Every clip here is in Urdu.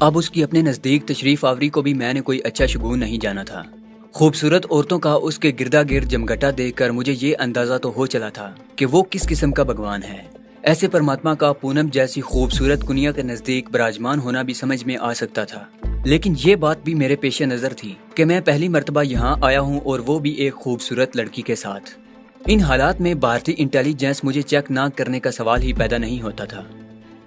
اب اس کی اپنے نزدیک تشریف آوری کو بھی میں نے کوئی اچھا شگون نہیں جانا تھا۔ خوبصورت عورتوں کا اس کے گردا گرد جمگٹا دیکھ کر مجھے یہ اندازہ تو ہو چلا تھا کہ وہ کس قسم کا بھگوان ہے۔ ایسے پرماتما کا پونم جیسی خوبصورت کنیا کے نزدیک براجمان ہونا بھی سمجھ میں آ سکتا تھا، لیکن یہ بات بھی میرے پیش نظر تھی کہ میں پہلی مرتبہ یہاں آیا ہوں اور وہ بھی ایک خوبصورت لڑکی کے ساتھ۔ ان حالات میں بھارتی انٹیلیجنس مجھے چیک نہ کرنے کا سوال ہی پیدا نہیں ہوتا تھا۔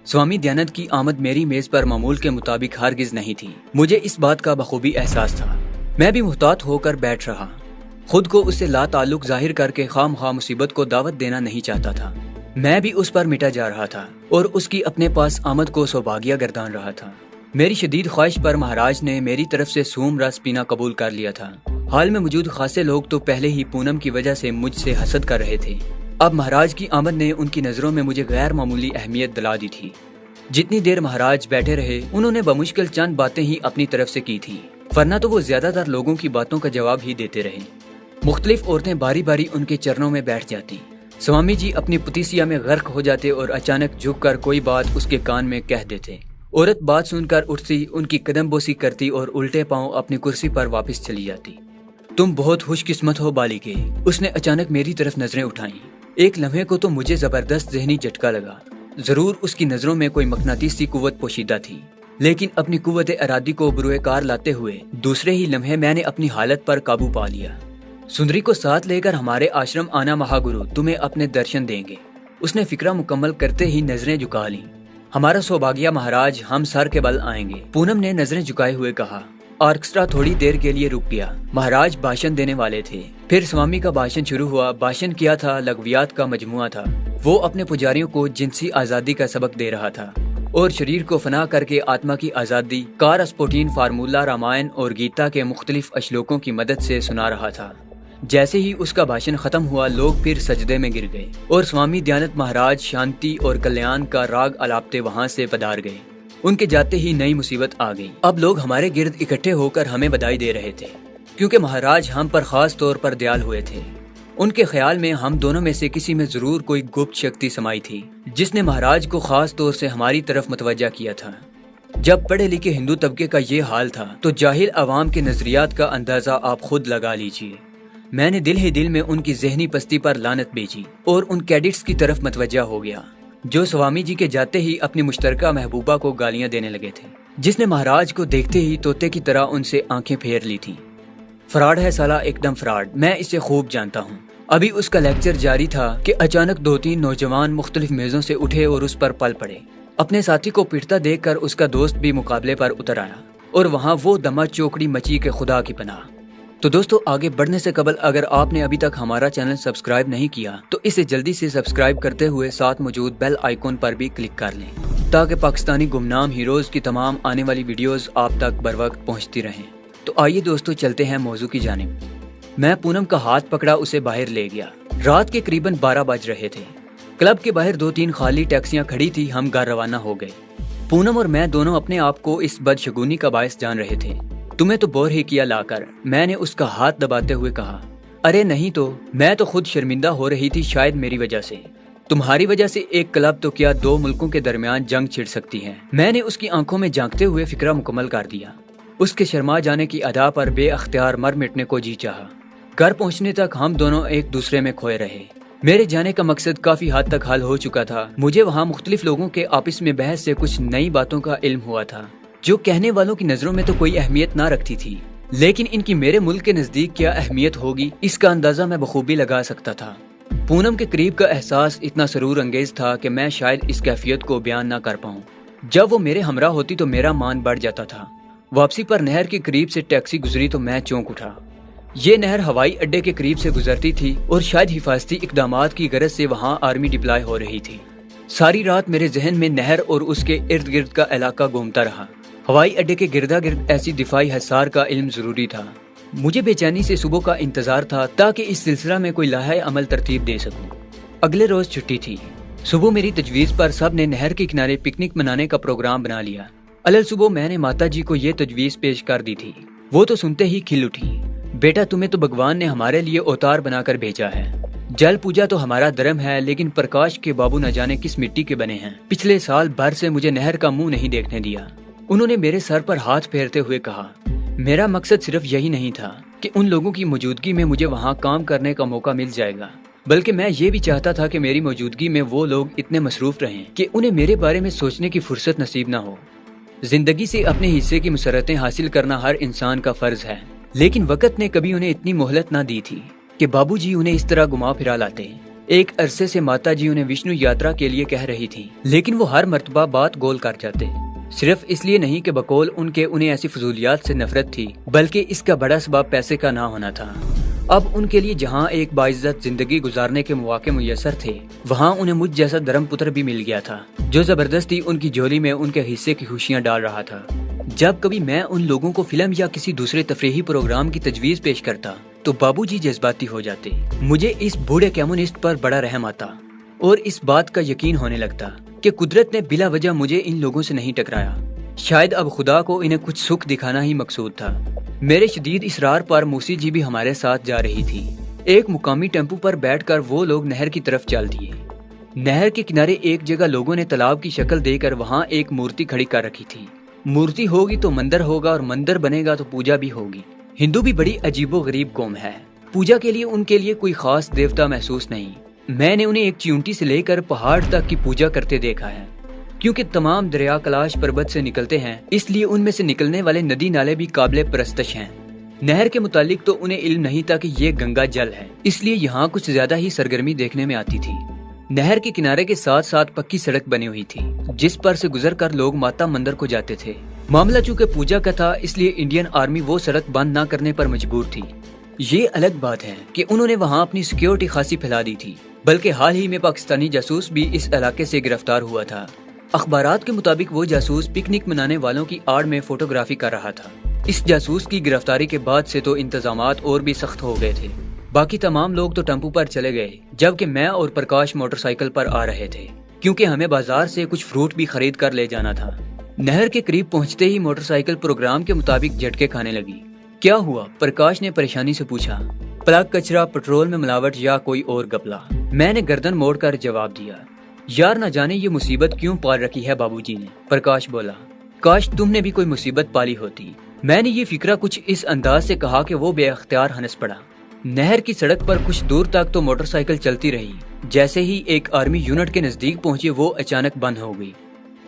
سوامی دیانند کی آمد میری میز پر معمول کے مطابق ہرگز نہیں تھی۔ مجھے اس بات کا بخوبی احساس تھا۔ میں بھی محتاط ہو کر بیٹھ رہا، خود کو اس سے لا تعلق ظاہر کر کے خام خواہ مصیبت کو دعوت دینا نہیں چاہتا تھا۔ میں بھی اس پر مٹا جا رہا تھا اور اس کی اپنے پاس آمد کو سوبھاگیہ گردان رہا تھا۔ میری شدید خواہش پر مہاراج نے میری طرف سے سوم رس پینا قبول کر لیا تھا۔ حال میں موجود خاصے لوگ تو پہلے ہی پونم کی وجہ سے مجھ سے حسد کر رہے تھے۔ اب مہاراج کی آمد نے ان کی نظروں میں مجھے غیر معمولی اہمیت دلا دی تھی۔ جتنی دیر مہاراج بیٹھے رہے انہوں نے بمشکل چند باتیں ہی اپنی طرف سے کی تھی، ورنہ تو وہ زیادہ تر لوگوں کی باتوں کا جواب ہی دیتے رہے۔ مختلف عورتیں باری باری ان کے چرنوں میں بیٹھ جاتی۔ سوامی جی اپنی پتیسیا میں غرق ہو جاتے اور اچانک جھک کر کوئی بات اس کے کان میں کہہ دیتے۔ عورت بات سن کر اٹھتی، ان کی قدم بوسی کرتی اور الٹے پاؤں اپنی کرسی پر واپس چلی جاتی۔ تم بہت خوش قسمت ہو بالکے، اس نے اچانک میری طرف نظریں اٹھائیں۔ ایک لمحے کو تو مجھے زبردست ذہنی جھٹکا لگا۔ ضرور اس کی نظروں میں کوئی مقناطیسی قوت پوشیدہ تھی، لیکن اپنی قوت ارادی کو بروئے کار لاتے ہوئے دوسرے ہی لمحے میں نے اپنی حالت پر قابو پا لیا۔ سندری کو ساتھ لے کر ہمارے آشرم آنا مہاگرو تمہیں اپنے درشن دیں گے، اس نے فکرہ مکمل کرتے ہی نظریں جھکا لیں۔ ہمارا سوبھاگیہ مہاراج ہم سر کے بل آئیں گے، پونم نے نظریں جھکائے ہوئے کہا۔ آرکسٹرا تھوڑی دیر کے لیے رک گیا۔ مہاراج بھاشن دینے والے تھے، پھر سوامی کا بھاشن شروع ہوا۔ بھاشن کیا تھا، لغویات کا مجموعہ تھا۔ وہ اپنے پجاریوں کو جنسی آزادی کا سبق دے رہا تھا اور شریر کو فنا کر کے آتما کی آزادی کار اسپوٹین فارمولا رامائن اور گیتا کے مختلف اشلوکوں کی مدد سے سنا رہا تھا۔ جیسے ہی اس کا بھاشن ختم ہوا لوگ پھر سجدے میں گر گئے اور سوامی دیانند مہاراج شانتی اور کلیان کا راگ الاپتے وہاں سے پدار گئے۔ ان کے جاتے ہی نئی مصیبت آ گئی۔ اب لوگ ہمارے گرد اکٹھے ہو کر ہمیں بدائی دے رہے تھے، کیونکہ مہاراج ہم پر خاص طور پر دیال ہوئے تھے۔ ان کے خیال میں ہم دونوں میں سے کسی میں ضرور کوئی گپت شکتی سمائی تھی جس نے مہاراج کو خاص طور سے ہماری طرف متوجہ کیا تھا۔ جب پڑھے لکھے ہندو طبقے کا یہ حال تھا تو جاہل عوام کے نظریات کا اندازہ آپ خود لگا لیجیے۔ میں نے دل ہی دل میں ان کی ذہنی پستی پر لعنت بھیجی اور ان کیڈٹس کی طرف متوجہ ہو گیا جو سوامی جی کے جاتے ہی اپنی مشترکہ محبوبہ کو گالیاں دینے لگے تھے، جس نے مہاراج کو دیکھتے ہی طوطے کی طرح ان سے آنکھیں پھیر لی تھیں۔ فراڈ ہے سالہ، ایک دم فراڈ، میں اسے خوب جانتا ہوں۔ ابھی اس کا لیکچر جاری تھا کہ اچانک دو تین نوجوان مختلف میزوں سے اٹھے اور اس پر پل پڑے۔ اپنے ساتھی کو پٹتا دیکھ کر اس کا دوست بھی مقابلے پر اتر آیا اور وہاں وہ دما چوکڑی مچی کہ خدا کی پناہ۔ تو دوستو، آگے بڑھنے سے قبل اگر آپ نے ابھی تک ہمارا چینل سبسکرائب نہیں کیا تو اسے جلدی سے سبسکرائب کرتے ہوئے ساتھ موجود بیل آئیکن پر بھی کلک کر لیں تاکہ پاکستانی گمنام ہیروز کی تمام آنے والی ویڈیوز آپ تک بر وقت پہنچتی رہیں۔ تو آئیے دوستو چلتے ہیں موضوع کی جانب۔ میں پونم کا ہاتھ پکڑا اسے باہر لے گیا۔ رات کے قریباً 12 بج رہے تھے۔ کلب کے باہر 2-3 خالی ٹیکسیاں کھڑی تھی۔ ہم گھر روانہ ہو گئے۔ پونم اور میں دونوں اپنے آپ کو اس بدشگونی کا باعث جان رہے تھے۔ تمہیں تو بور ہی کیا لا کر، میں نے اس کا ہاتھ دباتے ہوئے کہا۔ ارے نہیں تو، میں تو خود شرمندہ ہو رہی تھی، شاید میری وجہ سے۔ تمہاری وجہ سے ایک کلب تو کیا 2 ملکوں کے درمیان جنگ چھڑ سکتی ہے۔ میں نے اس کی آنکھوں میں جھانکتے ہوئے فکرہ مکمل کر دیا۔ اس کے شرما جانے کی ادا پر بے اختیار مر مٹنے کو جی چاہا۔ گھر پہنچنے تک ہم دونوں ایک دوسرے میں کھوئے رہے۔ میرے جانے کا مقصد کافی حد تک حل ہو چکا تھا۔ مجھے وہاں مختلف لوگوں کے آپس میں بحث سے کچھ نئی باتوں کا علم ہوا تھا جو کہنے والوں کی نظروں میں تو کوئی اہمیت نہ رکھتی تھی، لیکن ان کی میرے ملک کے نزدیک کیا اہمیت ہوگی اس کا اندازہ میں بخوبی لگا سکتا تھا۔ پونم کے قریب کا احساس اتنا سرور انگیز تھا کہ میں شاید اس کیفیت کو بیان نہ کر پاؤں۔ جب وہ میرے ہمراہ ہوتی تو میرا مان بڑھ جاتا تھا۔ واپسی پر نہر کے قریب سے ٹیکسی گزری تو میں چونک اٹھا۔ یہ نہر ہوائی اڈے کے قریب سے گزرتی تھی اور شاید حفاظتی اقدامات کی غرض سے وہاں آرمی ڈپلائی ہو رہی تھی۔ ساری رات میرے ذہن میں نہر اور اس کے ارد گرد کا علاقہ گھومتا رہا۔ ہوائی اڈے کے گردا گرد ایسی دفاعی حصار کا علم ضروری تھا۔ مجھے بے چینی سے صبح کا انتظار تھا تاکہ اس سلسلہ میں کوئی لائحہ عمل ترتیب دے سکوں۔ اگلے روز چھٹی تھی۔ صبح میری تجویز پر سب نے نہر کے کنارے پکنک منانے کا پروگرام بنا لیا۔ الل صبح میں نے ماتا جی کو یہ تجویز پیش کر دی تھی۔ وہ تو سنتے ہی کھل اٹھی۔ بیٹا، تمہیں تو بھگوان نے ہمارے لیے اوتار بنا کر بھیجا ہے۔ جل پوجا تو ہمارا دھرم ہے، لیکن پرکاش کے بابو نہ جانے کس مٹی کے بنے ہیں۔ پچھلے سال بھر سے مجھے نہر کا منہ نہیں دیکھنے دیا۔ انہوں نے میرے سر پر ہاتھ پھیرتے ہوئے کہا، میرا مقصد صرف یہی نہیں تھا کہ ان لوگوں کی موجودگی میں مجھے وہاں کام کرنے کا موقع مل جائے گا، بلکہ میں یہ بھی چاہتا تھا کہ میری موجودگی میں وہ لوگ اتنے مصروف رہیں کہ انہیں میرے بارے میں سوچنے کی فرصت نصیب نہ ہو۔ زندگی سے اپنے حصے کی مسرتیں حاصل کرنا ہر انسان کا فرض ہے، لیکن وقت نے کبھی انہیں اتنی مہلت نہ دی تھی کہ بابو جی انہیں اس طرح گما پھرا لاتے۔ ایک عرصے سے ماتا جی انہیں وشنو یاترا کے لیے کہہ رہی تھی، لیکن وہ ہر مرتبہ بات گول کر جاتے، صرف اس لیے نہیں کہ بقول ان کے انہیں ایسی فضولیات سے نفرت تھی، بلکہ اس کا بڑا سبب پیسے کا نہ ہونا تھا۔ اب ان کے لیے جہاں ایک باعزت زندگی گزارنے کے مواقع میسر تھے، وہاں انہیں مجھ جیسا دھرم پتر بھی مل گیا تھا جو زبردستی ان کی جھولی میں ان کے حصے کی خوشیاں ڈال رہا تھا۔ جب کبھی میں ان لوگوں کو فلم یا کسی دوسرے تفریحی پروگرام کی تجویز پیش کرتا تو بابو جی جذباتی ہو جاتے۔ مجھے اس بوڑھے کمیونسٹ پر بڑا رحم آتا اور اس بات کا یقین ہونے لگتا کہ قدرت نے بلا وجہ مجھے ان لوگوں سے نہیں ٹکرایا۔ شاید اب خدا کو انہیں کچھ سکھ دکھانا ہی مقصود تھا۔ میرے شدید اصرار پر موسی جی بھی ہمارے ساتھ جا رہی تھی۔ ایک مقامی ٹیمپو پر بیٹھ کر وہ لوگ نہر کی طرف چل دیے۔ نہر کے کنارے ایک جگہ لوگوں نے تالاب کی شکل دے کر وہاں ایک مورتی کھڑی کر رکھی تھی۔ مورتی ہوگی تو مندر ہوگا اور مندر بنے گا تو پوجا بھی ہوگی۔ ہندو بھی بڑی عجیب و غریب قوم ہے۔ پوجا کے لیے ان کے لیے کوئی خاص دیوتا محسوس نہیں۔ میں نے انہیں ایک چیونٹی سے لے کر پہاڑ تک کی پوجا کرتے دیکھا ہے۔ کیونکہ تمام دریا کلاش پربت سے نکلتے ہیں، اس لیے ان میں سے نکلنے والے ندی نالے بھی قابل پرستش ہیں۔ نہر کے متعلق تو انہیں علم نہیں تھا کہ یہ گنگا جل ہے، اس لیے یہاں کچھ زیادہ ہی سرگرمی دیکھنے میں آتی تھی۔ نہر کے کنارے کے ساتھ ساتھ پکی سڑک بنی ہوئی تھی جس پر سے گزر کر لوگ ماتا مندر کو جاتے تھے۔ معاملہ چونکہ پوجا کا تھا، اس لیے انڈین آرمی وہ سڑک بند نہ کرنے پر مجبور تھی۔ یہ الگ بات ہے کہ انہوں نے وہاں اپنی سیکیورٹی خاصی پھیلا دی تھی، بلکہ حال ہی میں پاکستانی جاسوس بھی اس علاقے سے گرفتار ہوا تھا۔ اخبارات کے مطابق وہ جاسوس پکنک منانے والوں کی آڑ میں فوٹوگرافی کر رہا تھا۔ اس جاسوس کی گرفتاری کے بعد سے تو انتظامات اور بھی سخت ہو گئے تھے۔ باقی تمام لوگ تو ٹیمپو پر چلے گئے، جبکہ میں اور پرکاش موٹر سائیکل پر آ رہے تھے، کیونکہ ہمیں بازار سے کچھ فروٹ بھی خرید کر لے جانا تھا۔ نہر کے قریب پہنچتے ہی موٹر سائیکل پروگرام کے مطابق جھٹکے کھانے لگی۔ کیا ہوا؟ پرکاش نے پریشانی سے پوچھا۔ پلگ، کچرا، پٹرول میں ملاوٹ یا کوئی اور گپلا؟ میں نے گردن موڑ کر جواب دیا۔ یار نہ جانے یہ مصیبت کیوں پال رکھی ہے بابو جی نے، پرکاش بولا۔ کاش تم نے بھی کوئی مصیبت پالی ہوتی۔ میں نے یہ فکرہ کچھ اس انداز سے کہا کہ وہ بے اختیار ہنس پڑا۔ نہر کی سڑک پر کچھ دور تک تو موٹر سائیکل چلتی رہی، جیسے ہی ایک آرمی یونٹ کے نزدیک پہنچے وہ اچانک بند ہو گئی۔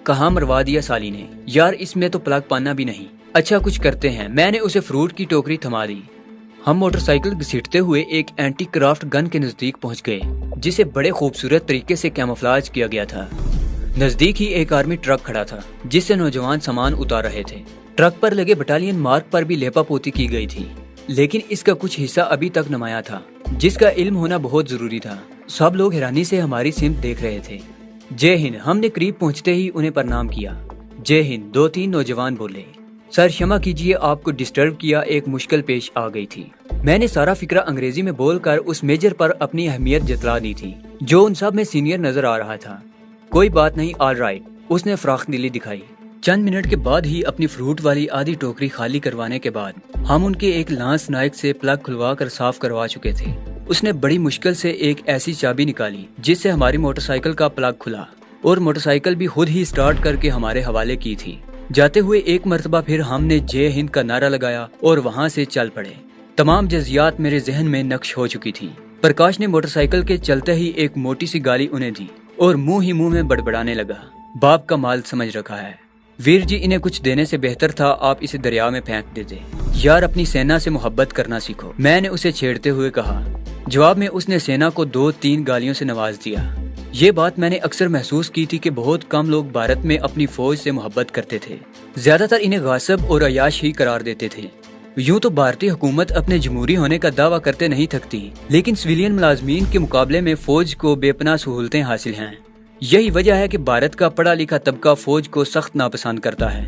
کہاں مروا دیا سالی نے، یار اس میں تو پلگ پانا بھی نہیں۔ اچھا کچھ کرتے ہیں، میں نے اسے فروٹ کی ٹوکری تھما دی۔ ہم موٹر سائیکل گھسیٹتے ہوئے ایک اینٹی کرافٹ گن کے نزدیک پہنچ گئے جسے بڑے خوبصورت طریقے سے کیموفلاج کیا گیا تھا۔ نزدیک ہی ایک آرمی ٹرک کھڑا تھا جس سے نوجوان سامان اتار رہے تھے۔ ٹرک پر لگے بٹالین مارک پر بھی لیپا پوتی کی گئی تھی، لیکن اس کا کچھ حصہ ابھی تک نمایاں تھا، جس کا علم ہونا بہت ضروری تھا۔ سب لوگ حیرانی سے ہماری سمت دیکھ رہے تھے۔ جے ہند، ہم نے قریب پہنچتے ہی انہیں پرنام کیا۔ جے ہند، 2-3 نوجوان بولے۔ سر شمع کیجیے، آپ کو ڈسٹرب کیا، ایک مشکل پیش آ گئی تھی۔ میں نے سارا فکرہ انگریزی میں بول کر اس میجر پر اپنی اہمیت جتلا دی تھی جو ان سب میں سینئر نظر آ رہا تھا۔ کوئی بات نہیں، آل رائٹ، اس نے فراخ دلی دکھائی۔ چند منٹ کے بعد ہی اپنی فروٹ والی آدھی ٹوکری خالی کروانے کے بعد ہم ان کے ایک لانس نائک سے پلگ کھلوا کر صاف کروا چکے تھے۔ اس نے بڑی مشکل سے ایک ایسی چابی نکالی جس سے ہماری موٹر سائیکل کا پلگ کھلا اور موٹر سائیکل بھی خود ہی سٹارٹ کر کے ہمارے حوالے کی تھی۔ جاتے ہوئے ایک مرتبہ پھر ہم نے جے ہند کا نعرہ لگایا اور وہاں سے چل پڑے۔ تمام جزیات میرے ذہن میں نقش ہو چکی تھی۔ پرکاش نے موٹر سائیکل کے چلتے ہی ایک موٹی سی گالی انہیں دی اور منہ ہی منہ میں بڑبڑانے لگا، باپ کا مال سمجھ رکھا ہے، ویر جی انہیں کچھ دینے سے بہتر تھا آپ اسے دریا میں پھینک دیتے، یار اپنی سینا سے محبت کرنا سیکھو، میں نے اسے چھیڑتے ہوئے کہا۔ جواب میں اس نے سینا کو 2-3 گالیوں سے نواز دیا۔ یہ بات میں نے اکثر محسوس کی تھی کہ بہت کم لوگ بھارت میں اپنی فوج سے محبت کرتے تھے، زیادہ تر انہیں غاصب اور عیاش ہی قرار دیتے تھے۔ یوں تو بھارتی حکومت اپنے جمہوری ہونے کا دعویٰ کرتے نہیں تھکتی، لیکن سویلین ملازمین کے مقابلے میں فوج کو بے پناہ سہولتیں حاصل ہیں۔ یہی وجہ ہے کہ بھارت کا پڑھا لکھا طبقہ فوج کو سخت ناپسند کرتا ہے۔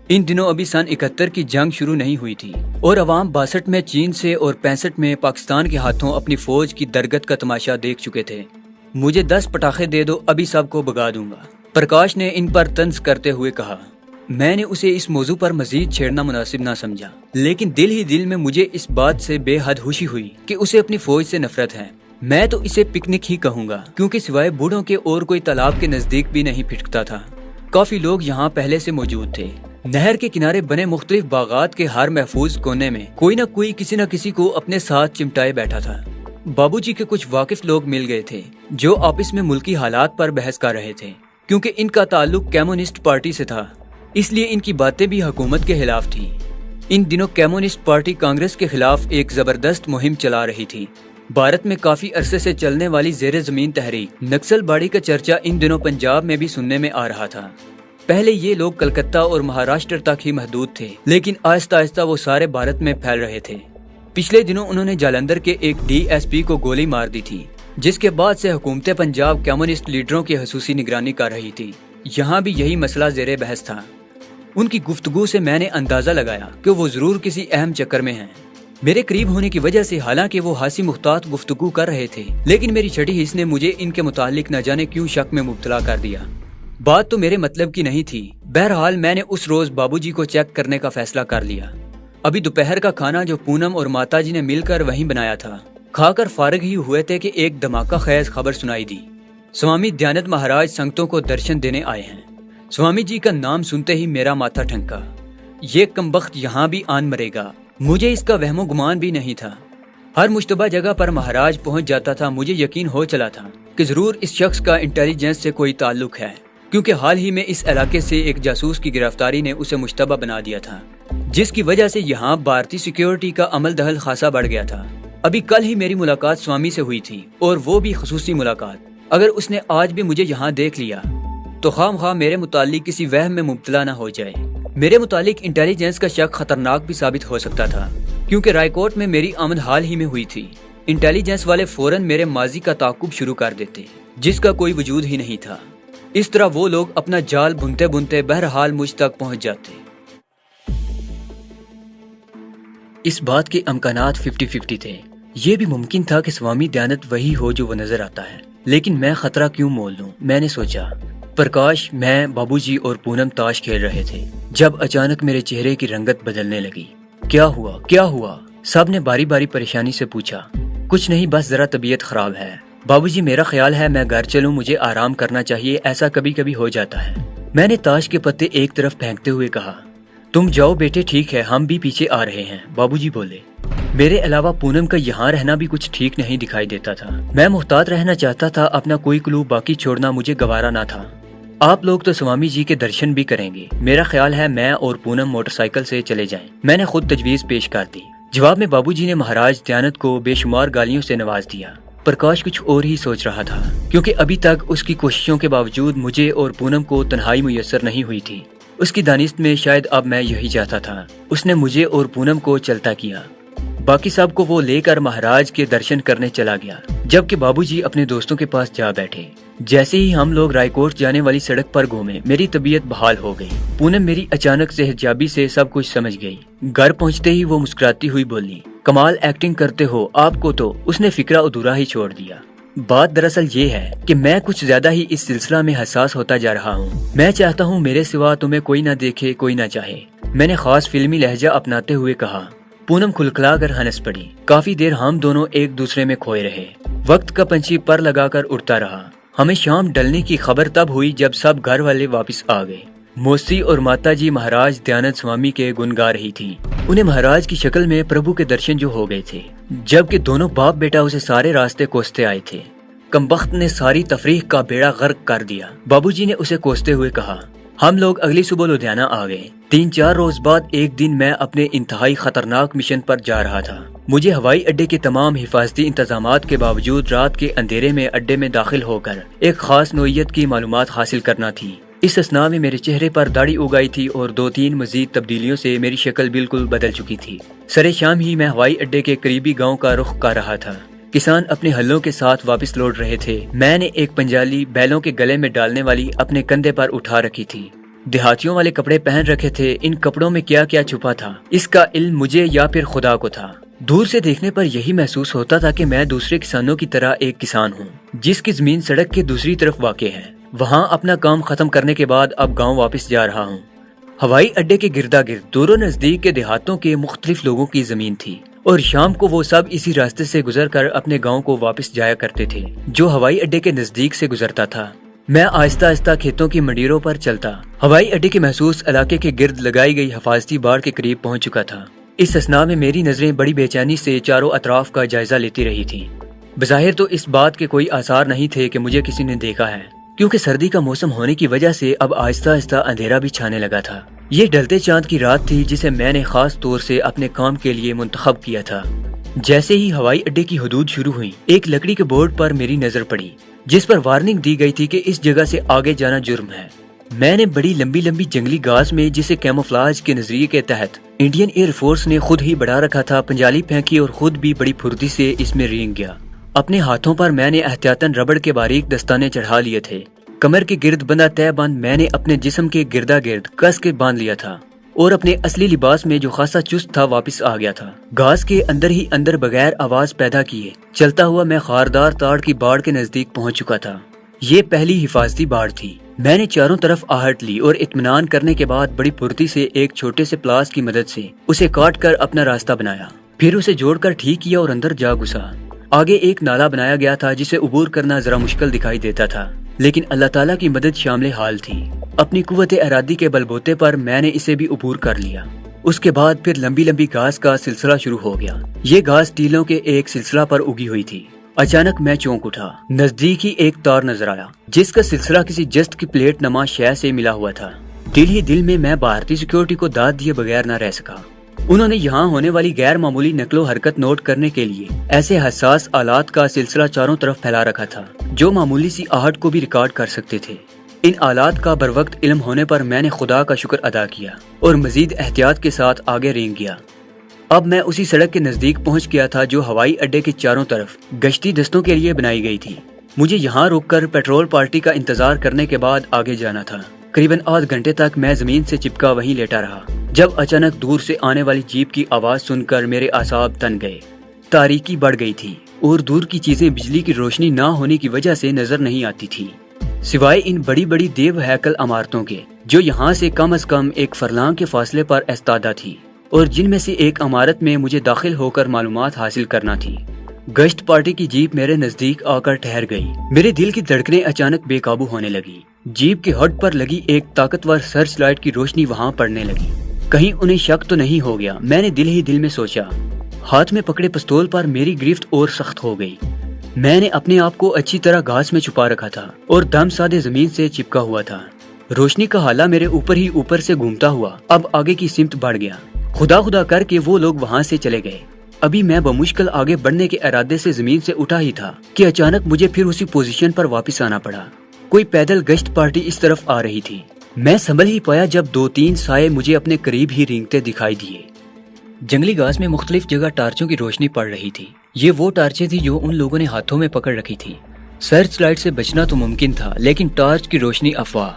ان دنوں ابھی سن 71 کی جنگ شروع نہیں ہوئی تھی اور عوام 62 میں چین سے اور 65 میں پاکستان کے ہاتھوں اپنی فوج کی درگت کا تماشا دیکھ چکے تھے۔ مجھے 10 پٹاخے دے دو، ابھی سب کو بگا دوں گا، پرکاش نے ان پر طنز کرتے ہوئے کہا۔ میں نے اسے اس موضوع پر مزید چھیڑنا مناسب نہ سمجھا، لیکن دل ہی دل میں مجھے اس بات سے بے حد خوشی ہوئی کہ اسے اپنی فوج سے نفرت ہے۔ میں تو اسے پکنک ہی کہوں گا، کیونکہ سوائے بوڑھوں کے اور کوئی تالاب کے نزدیک بھی نہیں پھٹکتا تھا۔ کافی لوگ یہاں پہلے سے موجود تھے، نہر کے کنارے بنے مختلف باغات کے ہر محفوظ کونے میں کوئی نہ کوئی کسی نہ کسی کو اپنے ساتھ چمٹائے بیٹھا تھا۔ بابو جی کے کچھ واقف لوگ مل گئے تھے جو آپس میں ملکی حالات پر بحث کر رہے تھے۔ کیونکہ ان کا تعلق کمیونسٹ پارٹی سے تھا، اس لیے ان کی باتیں بھی حکومت کے خلاف تھیں۔ ان دنوں کمیونسٹ پارٹی کانگریس کے خلاف ایک زبردست مہم چلا رہی تھی۔ بھارت میں کافی عرصے سے چلنے والی زیر زمین تحریک نکسل باڑی کا چرچا ان دنوں پنجاب میں بھی سننے میں آ رہا تھا۔ پہلے یہ لوگ کلکتہ اور مہاراشٹر تک ہی محدود تھے، لیکن آہستہ آہستہ وہ سارے بھارت میں پھیل رہے تھے۔ پچھلے دنوں انہوں نے جالندھر کے ایک DSP کو گولی مار دی تھی، جس کے بعد سے حکومت پنجاب کمیونسٹ لیڈروں کی خصوصی نگرانی کر رہی تھی۔ یہاں بھی یہی مسئلہ زیر بحث تھا۔ ان کی گفتگو سے میں نے اندازہ لگایا کہ وہ ضرور کسی اہم چکر میں ہیں۔ میرے قریب ہونے کی وجہ سے حالانکہ وہ ہنسی محتاط گفتگو کر رہے تھے، لیکن میری چھٹی حص نے مجھے ان کے متعلق نہ جانے کیوں شک میں مبتلا کر دیا۔ بات تو میرے مطلب کی نہیں تھی۔ بہرحال میں نے اس روز بابو جی کو چیک کرنے کا فیصلہ کر لیا۔ ابھی دوپہر کا کھانا جو پونم اور ماتا جی نے مل کر وہیں بنایا تھا، کھا کر فارغ ہی ہوئے تھے کہ ایک دھماکہ خیز خبر سنائی دی۔ سوامی دیانت مہاراج سنگتوں کو درشن دینے آئے ہیں۔ سوامی جی کا نام سنتے ہی میرا ماتھا ٹھنکا۔ یہ کمبخت یہاں بھی آن مرے گا، مجھے اس کا وہم و گمان بھی نہیں تھا۔ ہر مشتبہ جگہ پر مہاراج پہنچ جاتا تھا۔ مجھے یقین ہو چلا تھا کہ ضرور اس شخص کا انٹیلیجنس سے کوئی تعلق ہے، کیونکہ حال ہی میں اس علاقے سے ایک جاسوس کی گرفتاری نے اسے مشتبہ بنا دیا تھا، جس کی وجہ سے یہاں بھارتی سیکیورٹی کا عمل دخل خاصا بڑھ گیا تھا۔ ابھی کل ہی میری ملاقات سوامی سے ہوئی تھی، اور وہ بھی خصوصی ملاقات۔ اگر اس نے آج بھی مجھے یہاں دیکھ لیا تو خواہ مخواہ میرے متعلق کسی وہم میں مبتلا نہ ہو جائے۔ میرے متعلق انٹیلیجنس کا شک خطرناک بھی ثابت ہو سکتا تھا، کیونکہ رائے کوٹ میں میری آمد حال ہی میں ہوئی تھی۔ انٹیلیجنس والے فوراً میرے ماضی کا تعاقب شروع کر دیتے، جس کا کوئی وجود ہی نہیں تھا۔ اس طرح وہ لوگ اپنا جال بنتے بنتے بہرحال مجھ تک پہنچ جاتے۔ اس بات کے امکانات 50-50 تھے۔ یہ بھی ممکن تھا کہ سوامی دیانت وہی ہو جو وہ نظر آتا ہے، لیکن میں خطرہ کیوں مول لوں؟ میں نے سوچا۔ پرکاش، میں، بابو جی اور پونم تاش کھیل رہے تھے جب اچانک میرے چہرے کی رنگت بدلنے لگی۔ کیا ہوا؟ کیا ہوا؟ سب نے باری باری پریشانی سے پوچھا۔ کچھ نہیں، بس ذرا طبیعت خراب ہے بابو جی، میرا خیال ہے میں گھر چلوں، مجھے آرام کرنا چاہیے، ایسا کبھی کبھی ہو جاتا ہے۔ میں نے تاش کے پتے ایک طرف پھینکتے ہوئے کہا۔ تم جاؤ بیٹے، ٹھیک ہے، ہم بھی پیچھے آ رہے ہیں، بابو جی بولے۔ میرے علاوہ پونم کا یہاں رہنا بھی کچھ ٹھیک نہیں دکھائی دیتا تھا۔ میں محتاط رہنا چاہتا تھا، اپنا کوئی کلو باقی چھوڑنا مجھے گوارا نہ تھا۔ آپ لوگ تو سوامی جی کے درشن بھی کریں گے، میرا خیال ہے میں اور پونم موٹر سائیکل سے چلے جائیں، میں نے خود تجویز پیش کر دی۔ جواب میں بابو جی نے مہاراج دیانت کو بے شمار گالیوں سے نواز دیا۔ پرکاش کچھ اور ہی سوچ رہا تھا، کیونکہ ابھی تک اس کی کوششوں کے باوجود مجھے اور پونم کو تنہائی میسر نہیں ہوئی تھی۔ اس کی دانست میں شاید اب میں یہی چاہتا تھا۔ اس نے مجھے اور پونم کو چلتا کیا، باقی سب کو وہ لے کر مہاراج کے درشن کرنے چلا گیا، جبکہ بابو جی اپنے دوستوں کے پاس جا بیٹھے۔ جیسے ہی ہم لوگ رائے کوٹ جانے والی سڑک پر گھومے، میری طبیعت بحال ہو گئی۔ پونم میری اچانک صحتیابی سے سب کچھ سمجھ گئی۔ گھر پہنچتے ہی وہ مسکراتی ہوئی بولی، کمال ایکٹنگ کرتے ہو آپ کو تو۔ اس نے فکرہ ادھورا ہی چھوڑ دیا۔ بات دراصل یہ ہے کہ میں کچھ زیادہ ہی اس سلسلہ میں حساس ہوتا جا رہا ہوں۔ میں چاہتا ہوں میرے سوا تمہیں کوئی نہ دیکھے، کوئی نہ چاہے، میں نے خاص فلمی لہجہ اپناتے ہوئے کہا۔ پونم کھلکھلا کر ہنس پڑی۔ کافی دیر ہم دونوں ایک دوسرے میں کھوئے رہے۔ وقت کا پنچھی پر لگا کر اڑتا رہا۔ ہمیں شام ڈلنے کی خبر تب ہوئی جب سب گھر والے واپس آ گئے۔ موسی اور ماتا جی مہاراج دیانت سوامی کے گن گا رہی تھی۔ انہیں مہاراج کی شکل میں پربھو کے درشن جو ہو گئے تھے، جبکہ دونوں باپ بیٹا اسے سارے راستے کوستے آئے تھے۔ کمبخت نے ساری تفریح کا بیڑا غرق کر دیا، بابو جی نے اسے کوستے ہوئے کہا۔ ہم لوگ اگلی صبح لدھیانہ آ گئے۔ 3-4 روز بعد ایک دن میں اپنے انتہائی خطرناک مشن پر جا رہا تھا۔ مجھے ہوائی اڈے کے تمام حفاظتی انتظامات کے باوجود رات کے اندھیرے میں اڈے میں داخل ہو کر ایک خاص نوعیت کی معلومات حاصل کرنا تھی۔ اس اثناء میں میرے چہرے پر داڑھی اگائی تھی اور 2-3 مزید تبدیلیوں سے میری شکل بالکل بدل چکی تھی۔ سرے شام ہی میں ہوائی اڈے کے قریبی گاؤں کا رخ کر رہا تھا۔ کسان اپنے ہلوں کے ساتھ واپس لوٹ رہے تھے۔ میں نے ایک پنجالی بیلوں کے گلے میں ڈالنے والی اپنے کندھے پر اٹھا رکھی تھی۔ دیہاتیوں والے کپڑے پہن رکھے تھے۔ ان کپڑوں میں کیا کیا چھپا تھا، اس کا علم مجھے یا پھر خدا کو تھا۔ دور سے دیکھنے پر یہی محسوس ہوتا تھا کہ میں دوسرے کسانوں کی طرح ایک کسان ہوں، جس کی زمین سڑک کے دوسری طرف واقع ہے۔ وہاں اپنا کام ختم کرنے کے بعد اب گاؤں واپس جا رہا ہوں۔ ہوائی اڈے کے گردا گرد دور و نزدیک کے دیہاتوں کے مختلف لوگوں کی زمین تھی، اور شام کو وہ سب اسی راستے سے گزر کر اپنے گاؤں کو واپس جایا کرتے تھے جو ہوائی اڈے کے نزدیک سے گزرتا تھا۔ میں آہستہ آہستہ کھیتوں کی منڈیروں پر چلتا ہوائی اڈے کے محسوس علاقے کے گرد لگائی گئی حفاظتی باڑ کے قریب پہنچ چکا تھا۔ اس اثناء میں میری نظریں بڑی بے چینی سے چاروں اطراف کا جائزہ لیتی رہی تھیں۔ بظاہر تو اس بات کے کوئی آثار نہیں تھے کہ مجھے کسی نے دیکھا ہے، کیونکہ سردی کا موسم ہونے کی وجہ سے اب آہستہ آہستہ اندھیرا بھی چھانے لگا تھا۔ یہ ڈھلتے چاند کی رات تھی جسے میں نے خاص طور سے اپنے کام کے لیے منتخب کیا تھا۔ جیسے ہی ہوائی اڈے کی حدود شروع ہوئی، ایک لکڑی کے بورڈ پر میری نظر پڑی جس پر وارننگ دی گئی تھی کہ اس جگہ سے آگے جانا جرم ہے۔ میں نے بڑی لمبی لمبی جنگلی گھاس میں، جسے کیموفلاج کے نظریے کے تحت انڈین ایئر فورس نے خود ہی بڑھا رکھا تھا، پنجالی پھینکی اور خود بھی بڑی پھرتی سے اس میں رینگ گیا۔ اپنے ہاتھوں پر میں نے احتیاطاً ربڑ کے باریک دستانے چڑھا لیے تھے۔ کمر کے گرد بندہ تہ بند میں نے اپنے جسم کے گردا گرد کس کے باندھ لیا تھا اور اپنے اصلی لباس میں جو خاصا چست تھا واپس آ گیا تھا۔ گھاس کے اندر ہی اندر بغیر آواز پیدا کیے چلتا ہوا میں خاردار تاڑ کی باڑ کے نزدیک پہنچ چکا تھا۔ یہ پہلی حفاظتی باڑ تھی۔ میں نے چاروں طرف آہٹ لی اور اطمینان کرنے کے بعد بڑی پھرتی سے ایک چھوٹے سے پلاس کی مدد سے اسے کاٹ کر اپنا راستہ بنایا، پھر اسے جوڑ کر ٹھیک کیا اور اندر جا گھسا۔ آگے ایک نالا بنایا گیا تھا جسے عبور کرنا ذرا مشکل دکھائی دیتا تھا، لیکن اللہ تعالیٰ کی مدد شامل حال تھی۔ اپنی قوت ارادی کے بل بوتے پر میں نے اسے بھی عبور کر لیا۔ اس کے بعد پھر لمبی لمبی گھاس کا سلسلہ شروع ہو گیا۔ یہ گھاس ٹیلوں کے ایک سلسلہ پر اگی ہوئی تھی۔ اچانک میں چونک اٹھا۔ نزدیک ہی ایک تار نظر آیا جس کا سلسلہ کسی جست کی پلیٹ نما شے سے ملا ہوا تھا۔ دل ہی دل میں بھارتی سیکورٹی کو داد دیے بغیر نہ رہ سکا۔ انہوں نے یہاں ہونے والی غیر معمولی نقل و حرکت نوٹ کرنے کے لیے ایسے حساس آلات کا سلسلہ چاروں طرف پھیلا رکھا تھا جو معمولی سی آہٹ کو بھی ریکارڈ کر سکتے تھے۔ ان آلات کا بروقت علم ہونے پر میں نے خدا کا شکر ادا کیا اور مزید احتیاط کے ساتھ آگے رینگ گیا۔ اب میں اسی سڑک کے نزدیک پہنچ گیا تھا جو ہوائی اڈے کے چاروں طرف گشتی دستوں کے لیے بنائی گئی تھی۔ مجھے یہاں رک کر پیٹرول پارٹی کا انتظار کرنے کے بعد آگے جانا تھا۔ قریباً آدھ گھنٹے تک میں زمین سے چپکا وہیں لیٹا رہا، جب اچانک دور سے آنے والی جیپ کی آواز سن کر میرے اعصاب تن گئے۔ تاریکی بڑھ گئی تھی اور دور کی چیزیں بجلی کی روشنی نہ ہونے کی وجہ سے نظر نہیں آتی تھی، سوائے ان بڑی بڑی دیو ہیکل عمارتوں کے جو یہاں سے کم از کم ایک فرلانگ کے فاصلے پر استادہ تھی، اور جن میں سے ایک عمارت میں مجھے داخل ہو کر معلومات حاصل کرنا تھی۔ گشت پارٹی کی جیپ میرے نزدیک آ کر ٹھہر گئی۔ میرے دل کی دھڑکنیں اچانک بے قابو ہونے لگی۔ جیپ کے ہڈ پر لگی ایک طاقتور سرچ لائٹ کی روشنی وہاں پڑنے لگی۔ کہیں انہیں شک تو نہیں ہو گیا، میں نے دل ہی دل میں سوچا۔ ہاتھ میں پکڑے پستول پر میری گرفت اور سخت ہو گئی۔ میں نے اپنے آپ کو اچھی طرح گھاس میں چھپا رکھا تھا اور دم سادے زمین سے چپکا ہوا تھا۔ روشنی کا حالہ میرے اوپر ہی اوپر سے گھومتا ہوا اب آگے کی سمت بڑھ گیا۔ خدا خدا کر کے وہ لوگ وہاں سے چلے گئے۔ ابھی میں بمشکل آگے بڑھنے کے ارادے سے زمین سے اٹھا ہی تھا کہ اچانک مجھے پھر اسی پوزیشن پر واپس آنا پڑا۔ کوئی پیدل گشت پارٹی اس طرف آ رہی تھی۔ میں سنبھل ہی پایا جب 2-3 سائے مجھے اپنے قریب ہی رینگتے دکھائی دیے۔ جنگلی گھاس میں مختلف جگہ ٹارچوں کی روشنی پڑ رہی تھی۔ یہ وہ ٹارچیں تھی جو ان لوگوں نے ہاتھوں میں پکڑ رکھی تھی۔ سرچ لائٹ سے بچنا تو ممکن تھا، لیکن ٹارچ کی روشنی افواہ۔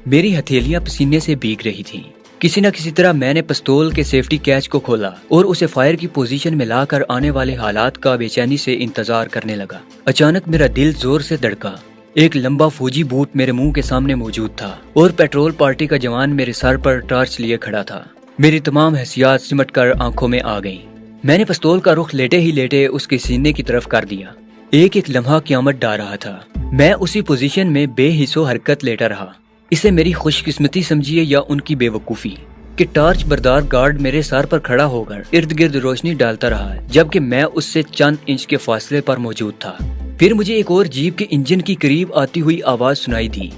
میری ہتھیلیاں پسینے سے بھیگ رہی تھیں۔ کسی نہ کسی طرح میں نے پستول کے سیفٹی کیچ کو کھولا اور اسے فائر کی پوزیشن میں لا کر آنے والے حالات کا بے چینی سے انتظار کرنے لگا۔ اچانک میرا دل زور سے دھڑکا۔ ایک لمبا فوجی بوٹ میرے منہ کے سامنے موجود تھا اور پیٹرول پارٹی کا جوان میرے سر پر ٹارچ لیے کھڑا تھا۔ میری تمام حسیات سمٹ کر آنکھوں میں آ گئیں۔ میں نے پستول کا رخ لیٹے ہی لیٹے اس کے سینے کی طرف کر دیا۔ ایک ایک لمحہ قیامت ڈا رہا تھا۔ میں اسی پوزیشن میں بے حس و حرکت لیٹا رہا۔ اسے میری خوش قسمتی سمجھیے یا ان کی بے وقوفی کہ ٹارچ بردار گارڈ میرے سر پر کھڑا ہو کر ارد گرد روشنی ڈالتا رہا جبکہ میں اس سے چند انچ کے فاصلے پر موجود تھا۔ پھر مجھے ایک اور جیپ کے انجن کی قریب آتی ہوئی آواز سنائی دی۔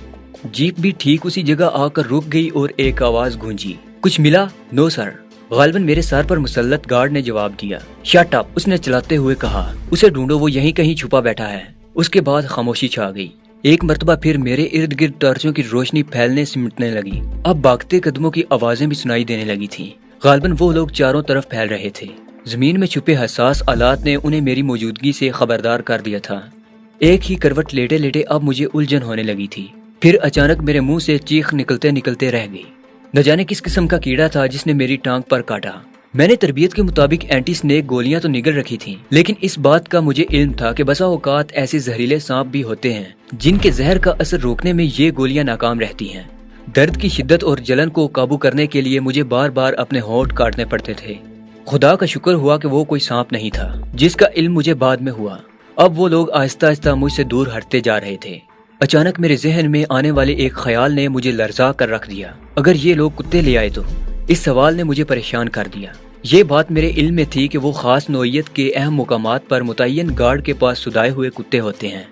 جیپ بھی ٹھیک اسی جگہ آ کر رک گئی اور ایک آواز گونجی، کچھ ملا؟ نو سر۔ غالباً میرے سر پر مسلط گارڈ نے جواب دیا۔ شٹ اپ، اس نے چلاتے ہوئے کہا۔ اسے ڈھونڈو، وہ یہیں کہیں چھپا بیٹھا ہے۔ اس کے بعد خاموشی چھا گئی۔ ایک مرتبہ پھر میرے ارد گرد ٹارچوں کی روشنی پھیلنے سمٹنے لگی۔ اب بھاگتے قدموں کی آوازیں بھی سنائی دینے لگی تھیں۔ غالباً وہ لوگ چاروں طرف پھیل رہے تھے۔ زمین میں چھپے حساس آلات نے انہیں میری موجودگی سے خبردار کر دیا تھا۔ ایک ہی کروٹ لیٹے لیٹے اب مجھے الجھن ہونے لگی تھی۔ پھر اچانک میرے منہ سے چیخ نکلتے نکلتے رہ گئی۔ نہ جانے کس قسم کا کیڑا تھا جس نے میری ٹانگ پر کاٹا۔ میں نے تربیت کے مطابق اینٹی سنیک گولیاں تو نگل رکھی تھیں، لیکن اس بات کا مجھے علم تھا کہ بسا اوقات ایسے زہریلے سانپ بھی ہوتے ہیں جن کے زہر کا اثر روکنے میں یہ گولیاں ناکام رہتی ہیں۔ درد کی شدت اور جلن کو قابو کرنے کے لیے مجھے بار بار اپنے ہونٹ کاٹنے پڑتے تھے۔ خدا کا شکر ہوا کہ وہ کوئی سانپ نہیں تھا، جس کا علم مجھے بعد میں ہوا۔ اب وہ لوگ آہستہ آہستہ مجھ سے دور ہٹتے جا رہے تھے۔ اچانک میرے ذہن میں آنے والے ایک خیال نے مجھے لرزا کر رکھ دیا۔ اگر یہ لوگ کتے لے آئے تو؟ اس سوال نے مجھے پریشان کر دیا۔ یہ بات میرے علم میں تھی کہ وہ خاص نوعیت کے اہم مقامات پر متعین گارڈ کے پاس سدائے ہوئے کتے ہوتے ہیں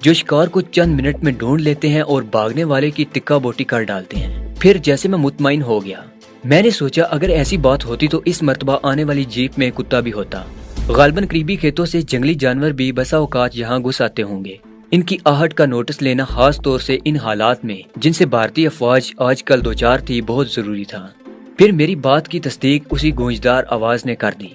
جو شکار کو چند منٹ میں ڈھونڈ لیتے ہیں اور بھاگنے والے کی ٹکا بوٹی کر ڈالتے ہیں۔ پھر جیسے میں مطمئن ہو گیا، میں نے سوچا اگر ایسی بات ہوتی تو اس مرتبہ آنے والی جیپ میں کتا بھی ہوتا۔ غالباً قریبی کھیتوں سے جنگلی جانور بھی بسا اوقات یہاں گھس آتے ہوں گے۔ ان کی آہٹ کا نوٹس لینا خاص طور سے ان حالات میں جن سے بھارتی افواج آج کل دوچار تھی بہت ضروری تھا۔ پھر میری بات کی تصدیق اسی گونجدار آواز نے کر دی